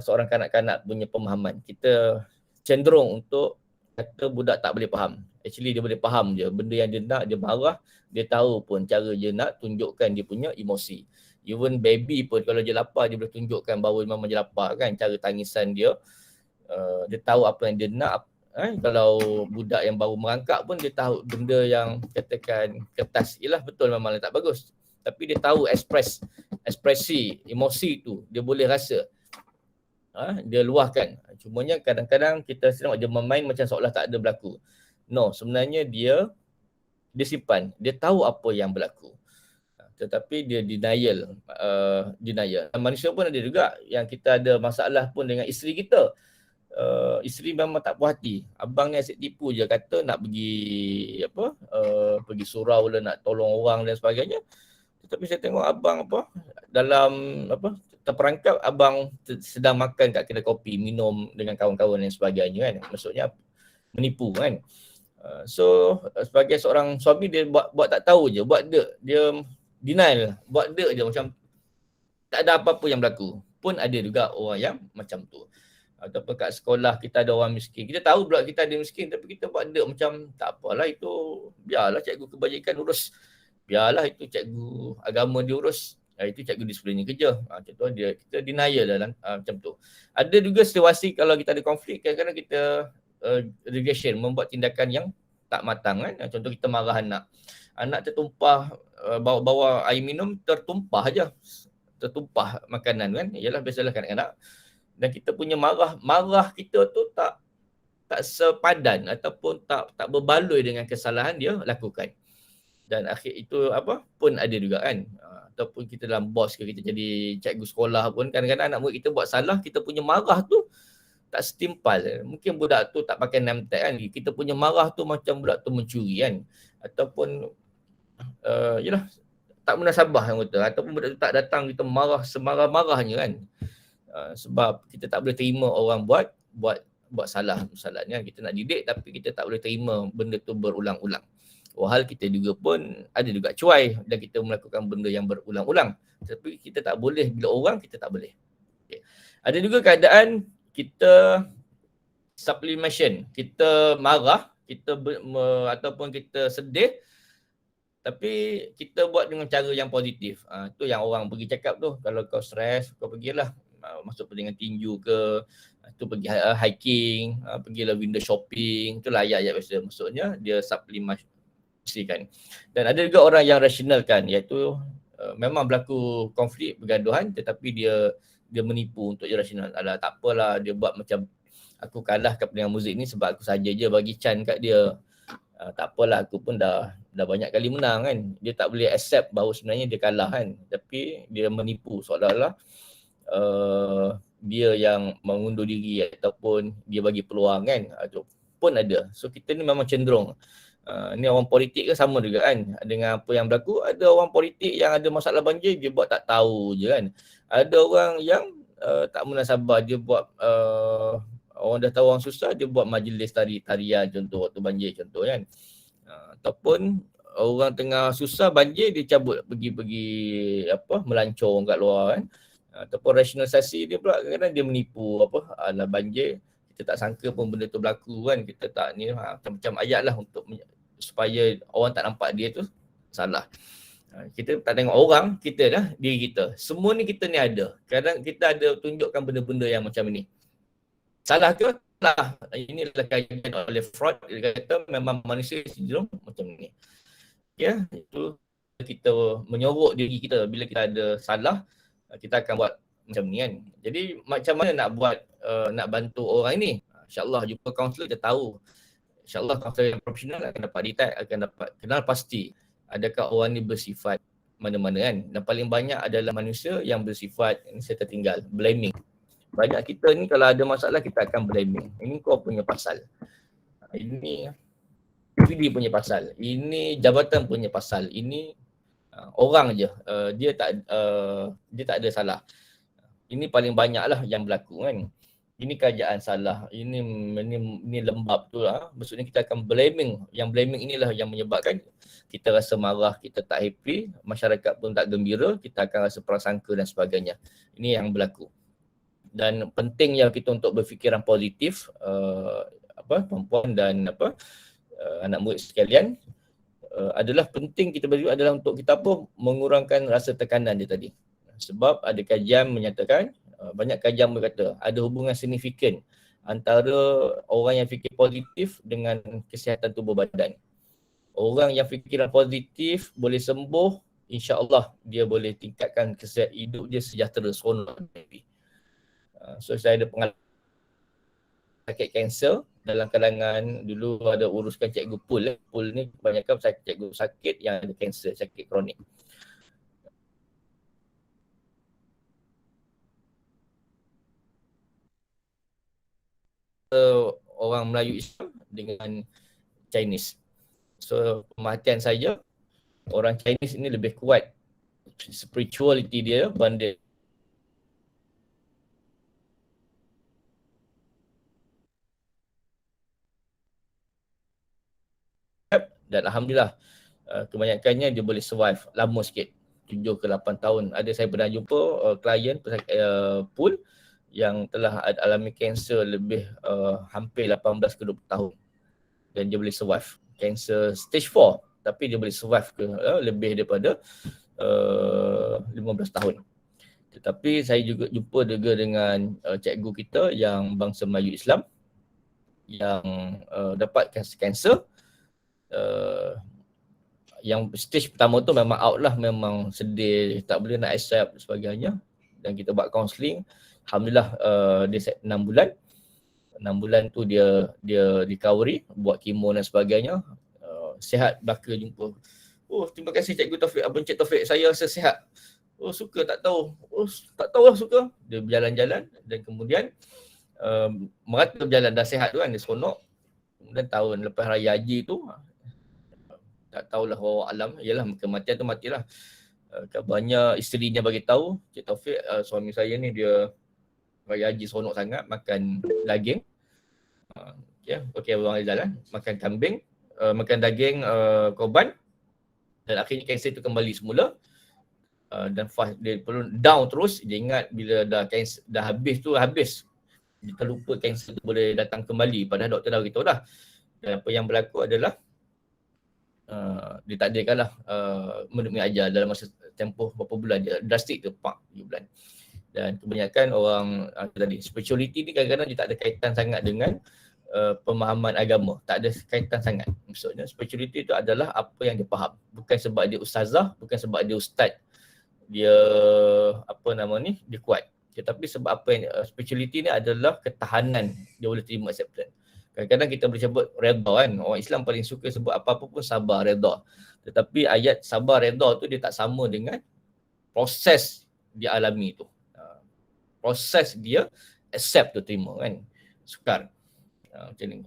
Seorang kanak-kanak punya pemahaman. Kita cenderung untuk kata budak tak boleh faham. Actually dia boleh faham je. Benda yang dia nak, dia marah, dia tahu pun cara dia nak tunjukkan dia punya emosi. Even baby pun kalau dia lapar, dia boleh tunjukkan bahawa memang dia lapar kan. Cara tangisan dia, dia tahu apa yang dia nak. Kalau budak yang baru merangkak pun dia tahu benda yang katakan kertas, ialah betul memang tak bagus. Tapi dia tahu ekspresi, emosi tu, dia boleh rasa. Dia luahkan. Cumanya kadang-kadang kita sedang dia bermain macam seolah tak ada berlaku. No, sebenarnya dia simpan. Dia tahu apa yang berlaku. Tetapi dia denial. Manusia pun ada juga yang kita ada masalah pun dengan isteri kita. Isteri memang tak puas hati. Abang ni asyik tipu je, kata nak pergi surau lah, nak tolong orang dan sebagainya. Tapi saya tengok abang dalam terperangkap abang sedang makan kat kedai kopi, minum dengan kawan-kawan dan sebagainya kan. Maksudnya menipu kan. So sebagai seorang suami dia buat tak tahu je, dia denial, buat je macam tak ada apa-apa yang berlaku. Pun ada juga orang yang macam tu. Ataupun kat sekolah kita ada orang miskin. Kita tahu pula kita ada miskin tapi kita buat macam tak apalah, itu biarlah cikgu kebajikan urus. Biarlah itu cikgu agama dia urus. Itu cikgu disiplin kerja. Macam tu kita denial dalam macam tu. Ada juga situasi kalau kita ada konflik, kadang-kadang kita regression, membuat tindakan yang tak matang kan. Contoh kita marah anak tertumpah, bawa air minum tertumpah makanan kan. Yalah biasalah kanak-kanak. Dan kita punya marah kita tu tak sepadan ataupun tak berbaloi dengan kesalahan dia lakukan. Dan akhir itu pun ada juga kan. Ataupun kita dalam bos ke, kita jadi cikgu sekolah pun, kadang-kadang anak murid kita buat salah, kita punya marah tu tak setimpal. Mungkin budak tu tak pakai name tag kan. Kita punya marah tu macam budak tu mencuri kan. Ataupun yalah tak munasabah yang kata. Ataupun budak tu tak datang, kita marah semarah-marahnya kan. Sebab kita tak boleh terima orang buat salah. Misalnya kita nak didik tapi kita tak boleh terima benda tu berulang-ulang. Walhal kita juga pun ada juga cuai dan kita melakukan benda yang berulang-ulang. Tapi kita tak boleh, bila orang kita tak boleh. Okay. Ada juga keadaan kita sublimation, kita marah, ataupun kita sedih tapi kita buat dengan cara yang positif. Tu yang orang pergi cakap tu, kalau kau stres, kau pergilah masuk dengan tinju ke, tu pergi hiking, pergilah window shopping, itulah ayat-ayat biasa. Maksudnya dia sublimasikan. Dan ada juga orang yang rasionalkan, iaitu memang berlaku konflik, bergaduhan, tetapi dia menipu untuk dia rasional. Alah tak apalah, dia buat macam aku kalah dengan muzik ni sebab aku saja je bagi can kat dia. Tak apalah, aku pun dah banyak kali menang kan. Dia tak boleh accept bahawa sebenarnya dia kalah kan. Tapi dia menipu seolah-olah dia yang mengundur diri ataupun dia bagi peluang kan. Itu pun ada. So kita ni memang cenderung. Ni orang politik ke sama juga kan. Dengan apa yang berlaku, ada orang politik yang ada masalah banjir, dia buat tak tahu je kan. Ada orang yang tak munasabah, dia buat orang dah tahu orang susah, dia buat majlis tarian contoh waktu banjir contoh kan. Ataupun orang tengah susah banjir, dia cabut pergi melancong kat luar kan. Ataupun rasionalisasi dia pula kadang-kadang dia menipu ala banjir, kita tak sangka pun benda tu berlaku kan. Kita tak ni macam-macam ayat lah untuk supaya orang tak nampak dia tu salah. Kita tak tengok orang, kita dah diri kita. Semua ni kita ni ada. Kadang kita ada tunjukkan benda-benda yang macam ni. Salah ke? Salah. Inilah kajian oleh Freud. Dia kata memang manusia cenderung macam ni. Ya, itu kita menyorok diri kita bila kita ada salah, kita akan buat macam ni kan. Jadi macam mana nak buat, nak bantu orang ni? InsyaAllah jumpa kaunselor, dia tahu. InsyaAllah kaunselor yang profesional akan dapat detect, akan dapat kenal pasti adakah orang ni bersifat mana-mana kan. Dan paling banyak adalah manusia yang bersifat, ini saya tertinggal, blaming. Banyak kita ni kalau ada masalah kita akan blaming. Ini kau punya pasal. Ini dia punya pasal. Ini jabatan punya pasal. Ini orang je. Dia tak ada salah. Ini paling banyak lah yang berlaku kan. Ini kerajaan salah. Ini lembab tu lah. Maksudnya kita akan blaming. Yang blaming inilah yang menyebabkan kita rasa marah, kita tak happy, masyarakat pun tak gembira, kita akan rasa prasangka dan sebagainya. Ini yang berlaku. Dan pentingnya kita untuk berfikiran positif, perempuan dan anak murid sekalian, adalah penting kita berdua adalah untuk kita mengurangkan rasa tekanan dia tadi. Sebab ada kajian menyatakan, banyak kajian berkata ada hubungan signifikan antara orang yang fikir positif dengan kesihatan tubuh badan. Orang yang fikiran positif boleh sembuh, insya-Allah dia boleh tingkatkan kesihatan hidup dia sejahtera, seronok. So saya ada pengalaman sakit kanser dalam kalangan, dulu ada uruskan cikgu pool. Pool ni kebanyakan cikgu sakit yang ada kanser, sakit kronik. Orang Melayu Islam dengan Chinese. So pemerhatian saya, orang Chinese ini lebih kuat spirituality dia banding dan alhamdulillah kebanyakannya dia boleh survive lama sikit, 7 ke 8 tahun. Ada saya pernah jumpa klien pool yang telah alami kanser lebih hampir 18 ke 20 tahun dan dia boleh survive. Kanser stage 4 tapi dia boleh survive ke lebih daripada 15 tahun. Tetapi saya juga jumpa juga dengan cikgu kita yang bangsa Melayu Islam yang dapat kanser. Yang stage pertama tu memang out lah, memang sedih, tak boleh nak accept dan sebagainya. Dan kita buat counselling. Alhamdulillah dia 6 bulan. 6 bulan tu dia recovery, buat kemo dan sebagainya. Sihat, belaka jumpa. Oh, terima kasih Cikgu Taufik, Abang Cik Taufik, saya rasa sihat. Oh, suka tak tahu. Oh, tak tahu lah suka. Dia berjalan-jalan dan kemudian merata berjalan dah sihat tu kan, dia seronok. Kemudian tahun lepas Raya Haji tu, tak tahulah wallahu alam, yalah kematian tu matilah. Kabarnya isterinya bagi tahu, Cik Taufik, suami saya ni dia Raya Haji seronok sangat makan daging. Okey Abang Rizal makan kambing, makan daging korban dan akhirnya kanser tu kembali semula. Dan fast dia perlu down terus, dia ingat bila dah kanser dah habis tu habis. Dia terlupa kanser tu boleh datang kembali, padahal doktor dah beritahu dah. Dan apa yang berlaku adalah ditakdirkanlah menemui ajal dalam masa tempoh berapa bulan je, drastik tu 4 bulan. Dan kebanyakan orang tadi spirituality ni kadang-kadang dia tak ada kaitan sangat dengan pemahaman agama, tak ada kaitan sangat. Maksudnya spirituality itu adalah apa yang dia faham, bukan sebab dia ustazah, bukan sebab dia ustaz, dia dia kuat, tetapi sebab apa yang spirituality ni adalah ketahanan, dia boleh terima acceptance. Kadang-kadang kita boleh sebut redha kan, orang Islam paling suka sebut apa-apa pun sabar, redha. Tetapi ayat sabar, redha tu dia tak sama dengan proses dia alami tu. Proses dia accept tu, terima kan, sukar. Macam ni.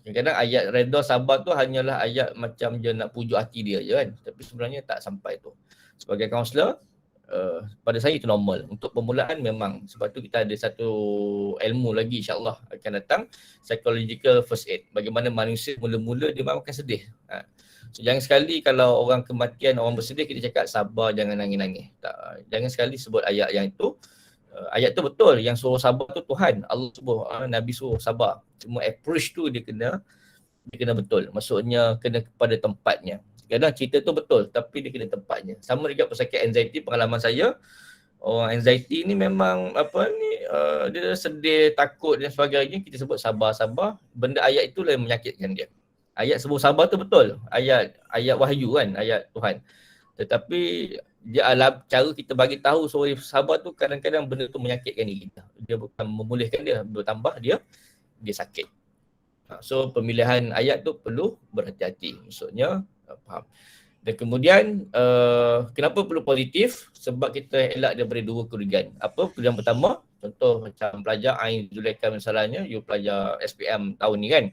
Kadang-kadang ayat redha sabar tu hanyalah ayat macam dia nak pujuk hati dia je kan, tapi sebenarnya tak sampai tu. Sebagai kaunselor, pada saya itu normal. Untuk permulaan memang, sebab tu kita ada satu ilmu lagi insyaAllah akan datang, psychological first aid. Bagaimana manusia mula-mula dia memang akan sedih. So, jangan sekali kalau orang kematian, orang bersedih, kita cakap sabar, jangan nangis-nangis. Jangan sekali sebut ayat yang itu. Ayat tu betul, yang suruh sabar tu Tuhan, Allah suruh, Nabi suruh sabar. Cuma approach tu dia kena betul. Maksudnya kena kepada tempatnya. Kadang cerita tu betul tapi dia kena tempatnya. Sama juga pesakit anxiety, pengalaman saya, orang anxiety ni memang dia sedih, takut dan sebagainya, kita sebut sabar. Benda ayat itulah yang menyakitkan dia. Ayat sebut sabar tu betul, ayat wahyu kan, ayat Tuhan. Tetapi dia cara kita bagi tahu suruh sabar tu, kadang-kadang benda tu menyakitkan diri kita. Dia bukan memulihkan dia, bertambah dia sakit. So pemilihan ayat tu perlu berhati-hati. Maksudnya faham. Dan kemudian kenapa perlu positif? Sebab kita elak daripada 2 kerugian. Apa kerugian pertama? Contoh macam pelajar Ain Zulaikha misalnya, you pelajar SPM tahun ni kan.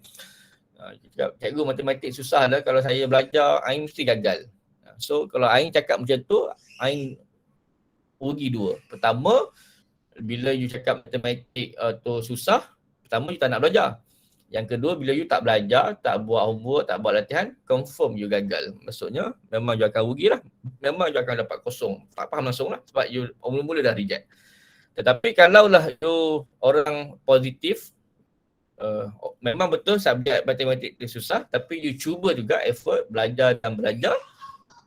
Cikgu matematik susah dah, kalau saya belajar Ain mesti gagal. So kalau Ain cakap macam tu, Ain rugi 2. Pertama, bila you cakap matematik tu susah, pertama you tak nak belajar. Yang kedua, bila you tak belajar, tak buat homework, tak buat latihan, confirm you gagal. Maksudnya, memang you akan rugi lah. Memang you akan dapat kosong. Tak faham langsung lah sebab you mula-mula dah reject. Tetapi kalaulah you orang positif, memang betul subjek matematik tu susah, tapi you cuba juga effort, belajar dan belajar,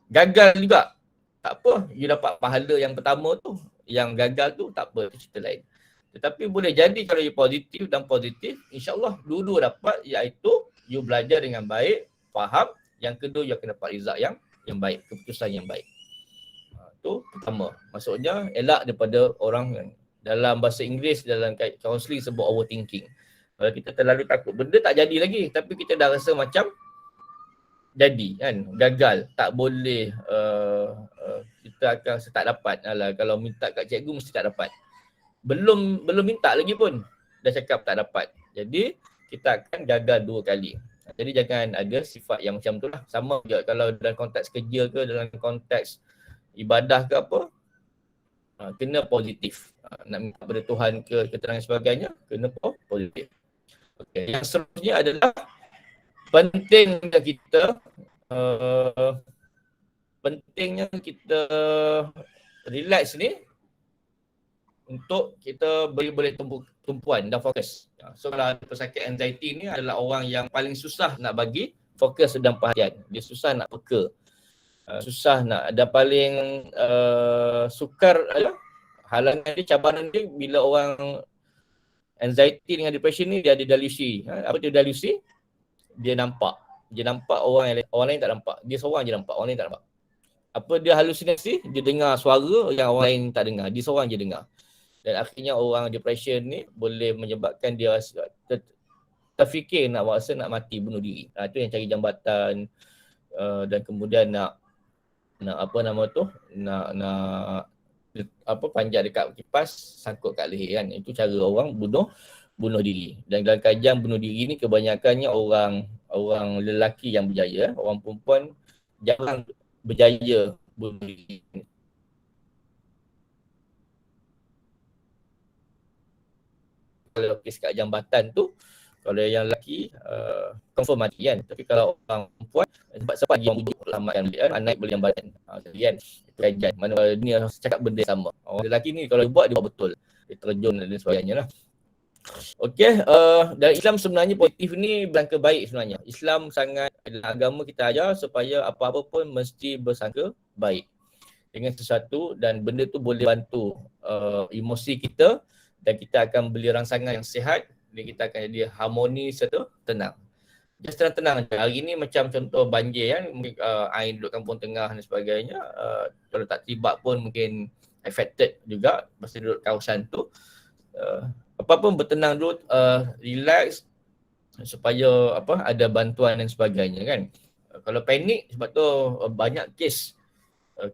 gagal juga. Tak apa, you dapat pahala yang pertama tu. Yang gagal tu tak apa, itu cerita lain. Tetapi boleh jadi kalau you positif dan positif, insyaAllah dua-dua dapat, iaitu you belajar dengan baik, faham. Yang kedua, you akan dapat result yang baik, keputusan yang baik. Itu pertama. Maksudnya, elak daripada orang yang dalam bahasa Inggeris, dalam counselling sebut overthinking. Kalau kita terlalu takut, benda tak jadi lagi, tapi kita dah rasa macam jadi kan, gagal, tak boleh, kita akan tak dapat. Alah, kalau minta kat cikgu mesti tak dapat. Belum minta lagi pun dah cakap tak dapat. Jadi kita akan gagal 2 kali. Jadi jangan ada sifat yang macam tu lah. Sama juga kalau dalam konteks kerja ke, dalam konteks ibadah ke apa, kena positif. Nak minta pada Tuhan ke keterangan sebagainya, kena positif. Okay. Yang seterusnya adalah pentingnya kita relax ni untuk kita boleh tumpuan dan fokus. So kalau pesakit anxiety ni adalah orang yang paling susah nak bagi fokus dan perhatian. Dia susah nak peka. Susah nak, dan paling sukar adalah halangan dia, cabaran dia bila orang anxiety dengan depression ni dia ada delusi. Apa dia delusi? Dia nampak orang lain tak nampak. Dia seorang je nampak, orang lain tak nampak. Apa dia halusinasi? Dia dengar suara yang orang lain tak dengar. Dia seorang je dengar. Dan akhirnya orang depression ni boleh menyebabkan dia terfikir nak mati, bunuh diri. Itu yang cari jambatan dan kemudian nak panjat dekat kipas, sangkut kat leher kan. Itu cara orang bunuh diri. Dan dalam kajian bunuh diri ni kebanyakannya orang lelaki yang berjaya. Orang perempuan jarang berjaya bunuh diri. Kalau kes kat jambatan tu, kalau yang lelaki confirm mati kan. Tapi kalau orang perempuan sebab dia bujuk selamatkan beliau, naik boleh jambatan. Jadi kan itu kajian. Mana ni cakap benda sama. Orang lelaki ni kalau dia buat betul. Dia terjun dan sebagainya lah. Okey, dan Islam sebenarnya positif ni berangka baik sebenarnya. Islam sangat adalah agama kita ajar supaya apa-apa pun mesti bersangka baik dengan sesuatu, dan benda tu boleh bantu emosi kita, dan kita akan beli rangsangan yang sihat, dan kita akan jadi harmoni serta tenang. Just tenang-tenang. Hari ni macam contoh banjir kan, air duduk kampung tengah dan sebagainya, kalau tak tiba pun mungkin affected juga masa duduk kawasan tu. Apa pun bertenang dulu, relax supaya ada bantuan dan sebagainya kan. Kalau panik, sebab tu banyak kes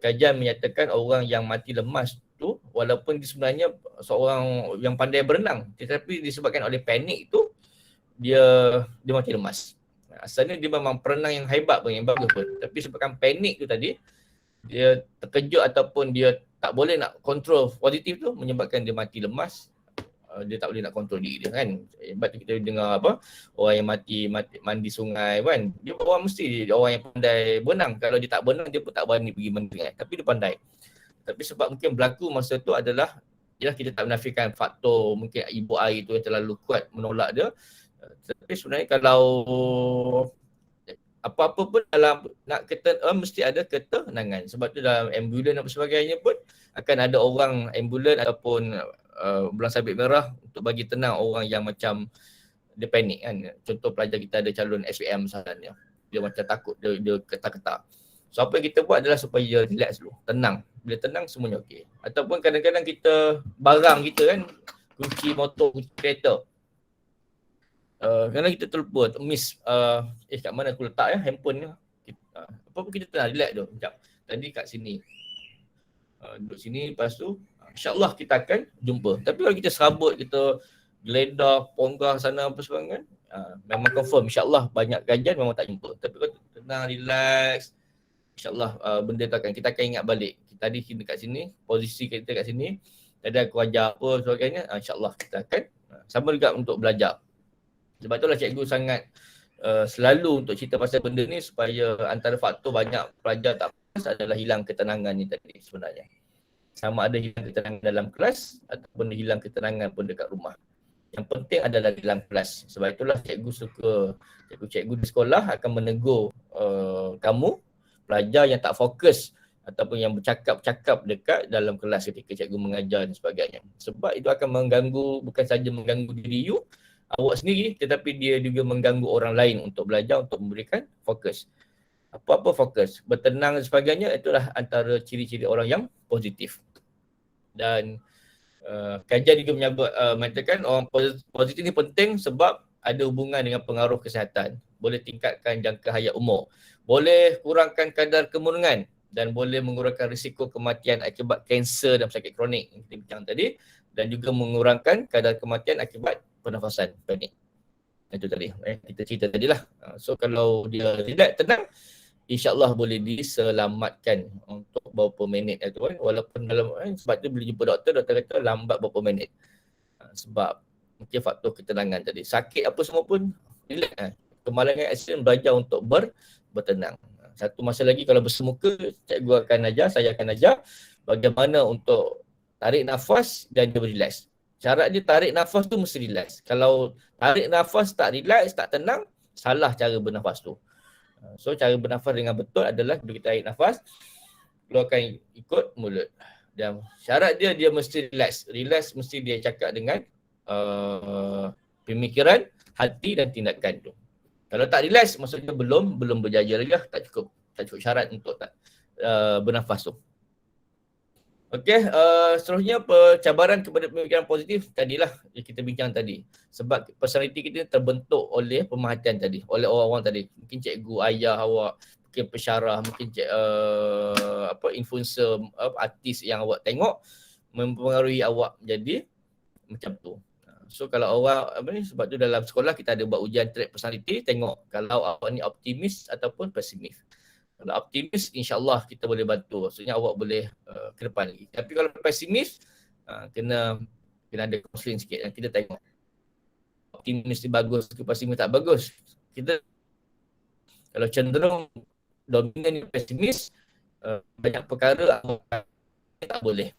kajian menyatakan orang yang mati lemas tu walaupun dia sebenarnya seorang yang pandai berenang, tetapi disebabkan oleh panik tu dia mati lemas. Asalnya dia memang perenang yang hebat pun, yang bagus pun, tapi sebabkan panik tu tadi dia terkejut ataupun dia tak boleh nak kontrol positif tu, menyebabkan dia mati lemas. Dia tak boleh nak kontrol diri dia kan. Sebab tu kita dengar orang yang mati mandi sungai kan, dia orang mesti orang yang pandai berenang. Kalau dia tak berenang, dia pun tak berani pergi mandi kan. Tapi dia pandai. Tapi sebab mungkin berlaku masa tu adalah, yalah kita tak menafikan faktor mungkin ibu air tu yang terlalu kuat menolak dia. Tapi sebenarnya kalau apa-apa pun dalam nak mesti ada ketenangan. Sebab tu dalam ambulans dan sebagainya pun akan ada orang ambulans ataupun bulan sabit merah untuk bagi tenang orang yang macam dia panik kan. Contoh pelajar kita ada calon SPM misalnya. Dia macam takut, dia ketar-ketar. So apa yang kita buat adalah supaya relax dulu, tenang. Bila tenang semuanya okey. Ataupun kadang-kadang kita barang kita kan, kunci motor, kunci kereta. Kadang kita terlupa, miss kat mana aku letak handphone ni. Apa-apa kita tenang, relax dulu. Sekejap. Tadi kat sini. Duduk sini, lepas tu InsyaAllah kita akan jumpa. Tapi kalau kita serabut, kita geledah, ponggah sana apa sebagainya, memang confirm InsyaAllah banyak kajian memang tak jumpa. Tapi kalau tenang, relax, InsyaAllah benda tu kita akan ingat balik. Tadi kita kat sini, posisi kita kat sini, tadi aku ajar apa sebagainya, InsyaAllah kita akan sama juga untuk belajar. Sebab itulah cikgu sangat selalu untuk cerita pasal benda ni supaya antara faktor banyak pelajar tak puas adalah hilang ketenangan ni tadi sebenarnya. Sama ada hilang ketenangan dalam kelas ataupun hilang ketenangan pun dekat rumah. Yang penting adalah dalam kelas. Sebab itulah cikgu di sekolah akan menegur kamu, pelajar yang tak fokus ataupun yang bercakap-cakap dekat dalam kelas ketika cikgu mengajar dan sebagainya. Sebab itu akan mengganggu, bukan saja mengganggu diri awak sendiri, tetapi dia juga mengganggu orang lain untuk belajar, untuk memberikan fokus. Apa-apa fokus, bertenang dan sebagainya, itulah antara ciri-ciri orang yang positif. Dan kajian juga menyatakan orang positif ni penting sebab ada hubungan dengan pengaruh kesihatan. Boleh tingkatkan jangka hayat umur, boleh kurangkan kadar kemurungan dan boleh mengurangkan risiko kematian akibat kanser dan pesakit kronik yang kita bincang tadi, dan juga mengurangkan kadar kematian akibat pernafasan panik. Itu tadi kita cerita tadilah. So kalau dia relax, tenang, InsyaAllah boleh diselamatkan untuk berapa minit tu kan. Walaupun dalam sebab tu bila jumpa doktor kata lambat berapa minit. Sebab mungkin faktor ketenangan tadi. Sakit apa semua pun relax. Kemalangan aksiden belajar untuk bertenang. Satu masa lagi kalau bersemuka, cikgu akan ajar, saya akan ajar bagaimana untuk tarik nafas dan dia relax. Syarat dia tarik nafas tu mesti relax. Kalau tarik nafas tak relax, tak tenang, salah cara bernafas tu. So cara bernafas dengan betul adalah bila kita tarik nafas, keluarkan ikut mulut. Dan syarat dia mesti relax. Relax mesti dia cakap dengan pemikiran, hati dan tindakan tu. Kalau tak relax, maksudnya belum berjaya lagi lah. Tak cukup syarat untuk bernafas tu. Okey, seterusnya cabaran kepada pemikiran positif tadilah yang kita bincang tadi. Sebab personality kita terbentuk oleh pemerhatian tadi, oleh orang-orang tadi. Mungkin cikgu, ayah awak, mungkin pensyarah, mungkin influencer, artis yang awak tengok mempengaruhi awak menjadi macam tu. So kalau awak sebab tu dalam sekolah kita ada buat ujian trait personality, tengok kalau awak ni optimis ataupun pesimis. Kalau optimis, insya-Allah kita boleh bantu. Maksudnya awak boleh ke depan lagi. Tapi kalau pesimis, kena ada counselling sikit dan kita tengok optimis ni bagus ke pesimis tak bagus. Kita kalau cenderung dominan ni pesimis, banyak perkara tak boleh.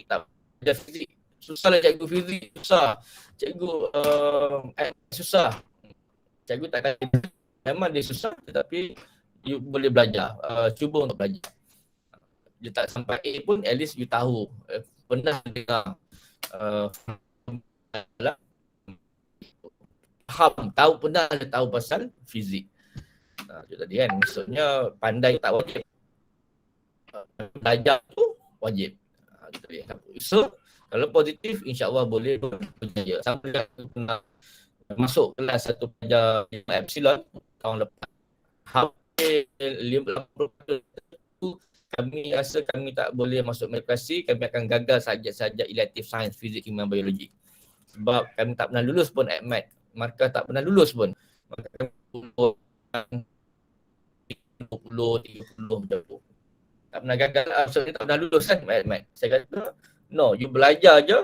Tak belajar fizik. Susahlah cikgu fizik, susah. Cikgu susah. Cikgu tak kata memang dia susah tetapi you boleh belajar. Cuba untuk belajar. Dia tak sampai A pun at least you tahu. Pernah dengar tahu pasal fizik. Itu tadi kan. Maksudnya pandai tak wajib. Belajar tu wajib. Itu tadi. So kalau positif, insya-Allah boleh berjaya. Sampai pernah masuk kelas satu pelajar Epsilon tahun lepas. Hampir 50% kami rasa kami tak boleh masuk medikasi, kami akan gagal saja elektif sains, fizik, kimia, biologi. Sebab kami tak pernah lulus pun ACMAT. Markah tak pernah lulus pun. Markah 20, 30 macam tu. Tak pernah gagal lah. So, tak pernah lulus kan ACMAT. Saya kata, no, you belajar je.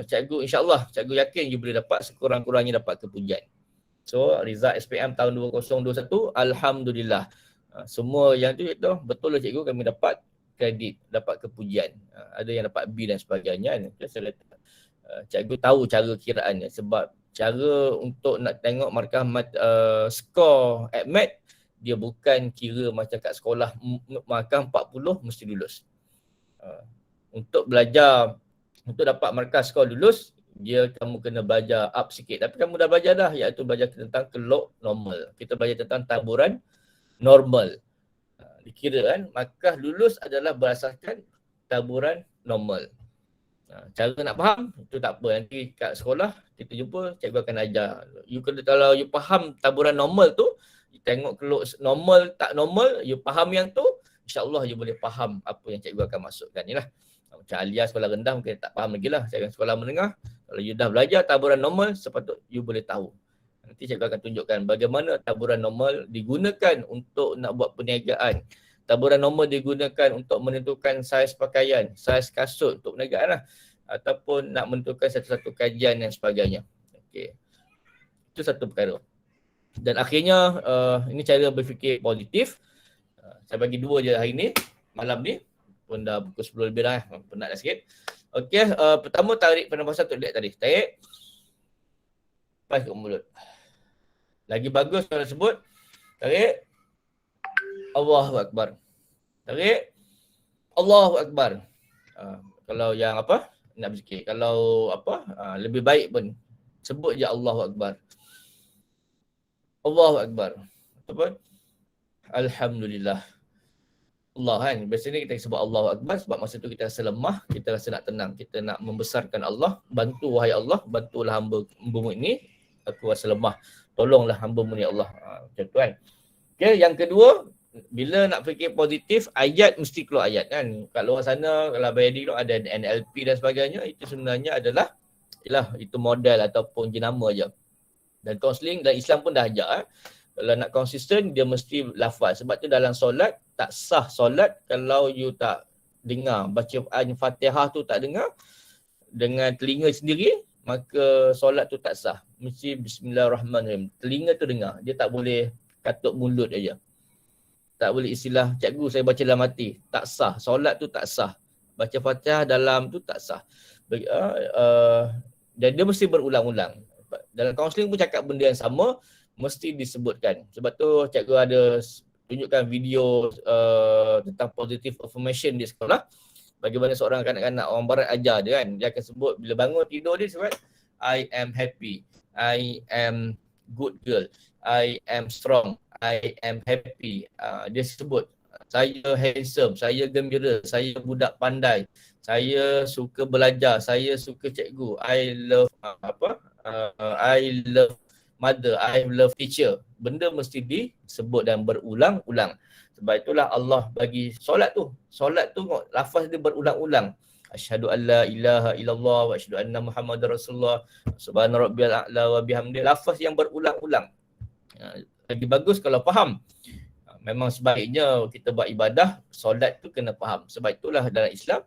Cikgu, insyaAllah, cikgu yakin you boleh dapat sekurang-kurangnya dapat kepujian. So, result SPM tahun 2021, Alhamdulillah. Semua yang tu betul lah cikgu, kami dapat kredit, dapat kepujian. Ada yang dapat B dan sebagainya. Saya kata, cikgu tahu cara kiraannya. Sebab cara untuk nak tengok markah skor ACMAT, dia bukan kira macam kat sekolah markah 40 mesti lulus. Untuk belajar, untuk dapat markah skor lulus, kamu kena belajar up sikit. Tapi kamu dah belajar dah, iaitu belajar tentang kelok normal. Kita belajar tentang taburan normal. Dikira kan, markah lulus adalah berdasarkan taburan normal. Cara nak faham, itu tak apa. Nanti kat sekolah, kita jumpa, cikgu akan ajar. Kalau you faham taburan normal tu, you tengok kelok normal, tak normal, you faham yang tu, insya-Allah you boleh faham apa yang cikgu akan masukkan. Inilah. Macam Alia sekolah rendah mungkin tak faham lagi lah. Saya sekolah menengah, kalau you dah belajar taburan normal, sepatutnya you boleh tahu. Nanti cikgu akan tunjukkan bagaimana taburan normal digunakan untuk nak buat perniagaan. Taburan normal digunakan untuk menentukan saiz pakaian, saiz kasut untuk perniagaan lah. Ataupun nak menentukan satu-satu kajian dan sebagainya. Okey. Itu satu perkara. Dan akhirnya, ini cara berfikir positif. Saya bagi dua je hari ni, malam ni. Pun dah pukul 10 lebih dah, penat dah sikit. Okey, pertama tarik pernafasan untuk lihat tadi. Tarik. Lepas ke mulut. Lagi bagus kalau sebut. Tarik. Allahu Akbar. Tarik. Allahu Akbar. Kalau yang apa? Nak berzikir. Kalau apa? Lebih baik pun. Sebut je Allahu Akbar. Allahu Akbar. Apa? Alhamdulillah. Allah kan. Biasanya kita sebut Allahu Akbar sebab masa tu kita rasa lemah, kita rasa nak tenang. Kita nak membesarkan Allah. Bantu wahai Allah, bantulah hamba-mu ini. Aku rasa lemah. Tolonglah hamba-mu ni Allah. Macam tu kan. Okay, yang kedua, bila nak fikir positif, ayat mesti keluar ayat kan. Kat luar sana, kalau bayadi tu ada NLP dan sebagainya, itu sebenarnya adalah itu model ataupun jenama je. Dan kaunseling dan Islam pun dah ajak. Kalau nak konsisten, dia mesti lafaz. Sebab tu dalam solat, tak sah solat kalau you tak dengar. Baca Al-Fatihah tu tak dengar dengan telinga sendiri, maka solat tu tak sah. Mesti Bismillahirrahmanirrahim. Telinga tu dengar. Dia tak boleh katuk mulut aja. Tak boleh istilah, cikgu saya baca dalam hati. Tak sah. Solat tu tak sah. Baca Fatihah dalam tu tak sah. Dan dia mesti berulang-ulang. Dalam kaunseling pun cakap benda yang sama, mesti disebutkan. Sebab tu cikgu ada tunjukkan video tentang positive affirmation di sekolah. Bagaimana seorang kanak-kanak orang barat ajar dia kan. Dia akan sebut bila bangun tidur dia sebut I am happy, I am good girl, I am strong, I am happy. Dia sebut saya handsome, saya gembira, saya budak pandai, saya suka belajar, saya suka cikgu, I love I love mother, I love teacher. Benda mesti disebut dan berulang-ulang. Sebab itulah Allah bagi solat tu. Solat tu lafaz dia berulang-ulang. Asyhadu an la ilaha illallah wa asyhadu anna Muhammadar Rasulullah. Subhana rabbiyal a'la wa bihamdi. Lafaz yang berulang-ulang. Lagi bagus kalau faham. Memang sebaiknya kita buat ibadah, solat tu kena faham. Sebab itulah dalam Islam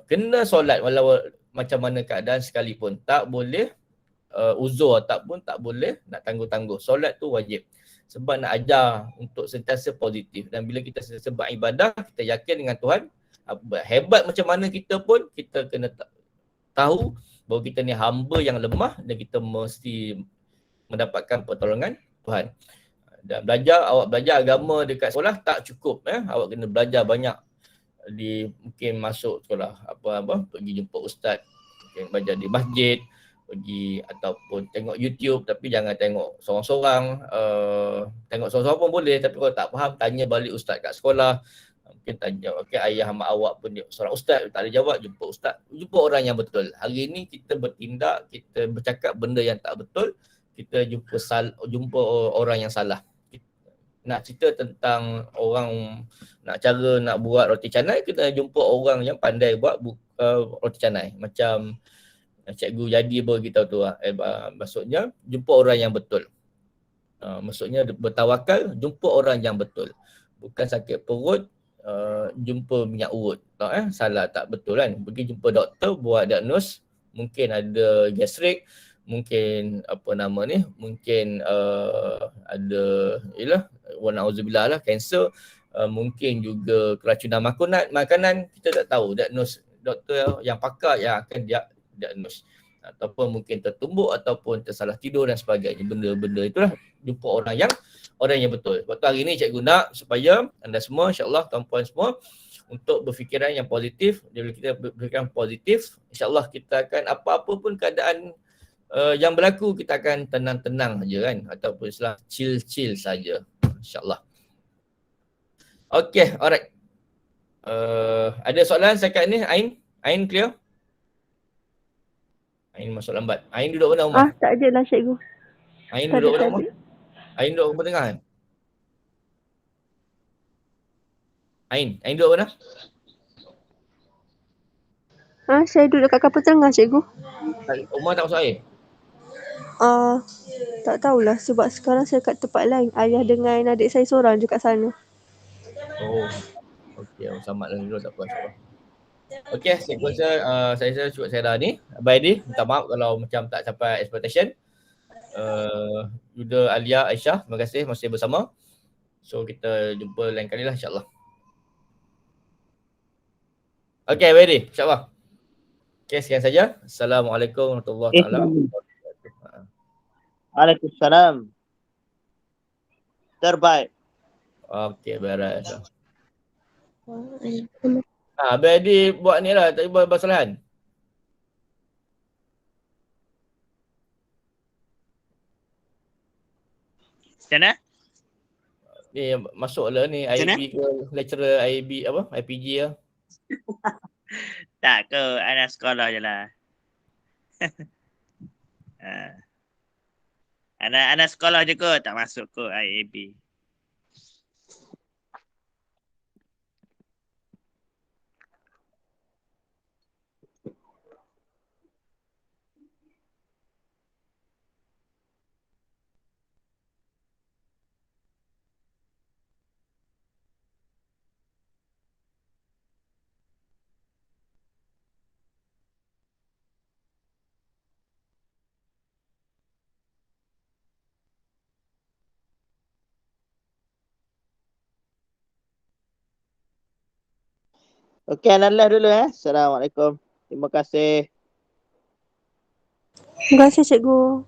kena solat walau macam mana keadaan sekalipun. Tak boleh uzur ataupun tak boleh nak tangguh-tangguh. Solat tu wajib. Sebab nak ajar untuk sentiasa positif. Dan bila kita sentiasa beribadah, kita yakin dengan Tuhan. Hebat macam mana kita pun, kita kena tahu bahawa kita ni hamba yang lemah dan kita mesti mendapatkan pertolongan Tuhan. Dan awak belajar agama dekat sekolah tak cukup. Awak kena belajar banyak. Mungkin masuk sekolah, pergi jumpa ustaz, mungkin belajar di masjid, pergi ataupun tengok YouTube, tapi jangan tengok sorang-sorang. Tengok sorang-sorang pun boleh, tapi kalau tak faham, tanya balik ustaz kat sekolah. Mungkin tanya, ayah mak awak pun dia seorang ustaz, tak ada jawab, jumpa ustaz. Jumpa orang yang betul. Hari ni kita bertindak, kita bercakap benda yang tak betul, kita jumpa orang yang salah. Nak cerita tentang orang nak buat roti canai, kita jumpa orang yang pandai buat roti canai. Macam Cikgu Jadi beritahu tu maksudnya jumpa orang yang betul. Maksudnya bertawakal, jumpa orang yang betul. Bukan sakit perut, jumpa minyak urut. Salah, tak betul kan. Pergi jumpa doktor, buat diagnose, mungkin ada gastrik, mungkin mungkin ada na'udzubillah lah, kanser, mungkin juga keracunan makanan, kita tak tahu. Diagnose doktor yang pakar yang akan diagnose, ataupun mungkin tertumbuk ataupun tersalah tidur dan sebagainya. Benda-benda itulah jumpa orang yang betul. Sebab tu hari ni cikgu nak supaya anda semua, insya-Allah tuan-puan semua, untuk berfikiran yang positif. Bila kita berfikiran positif, insya-Allah kita akan apa-apa pun keadaan yang berlaku, kita akan tenang-tenang saja kan, ataupun istilah chill-chill saja, insya-Allah. Okay, alright. Ada soalan setakat ni? Ain clear? Ain masuk lambat. Ain duduk mana rumah? Tak ada lah cikgu. Ain duduk mana rumah? Ain duduk rumah tengah kan? Ain duduk mana? Saya duduk kat kapal tengah cikgu. Rumah tak masuk air? Tak tahulah sebab sekarang saya kat tempat lain. Ayah dengan adik saya seorang je kat sana. Oh. Okey, selamat lah dulu, tak apa. Okey, saya cukup saya dah ni. Abang Adi, minta maaf kalau macam tak capai expectation. Yuda, Alia, Aisyah, terima kasih masih bersama. So kita jumpa lain kali lah, insyaAllah. Okey, Abang Adi, insyaAllah. Okey, sekian saja. Assalamualaikum warahmatullahi wabarakatuh. Waalaikumsalam. Terbaik. Okey, beres. Abang Adi buat ni lah, tadi buat basalahan. Macam mana? Ni masuk lah ni IB ke, lecturer IB IPG lah. Tak ke, anak sekolah je lah. Anak sekolah je ke, tak masuk ke IAB. Okey, Analah dulu Assalamualaikum. Terima kasih. Terima kasih cikgu.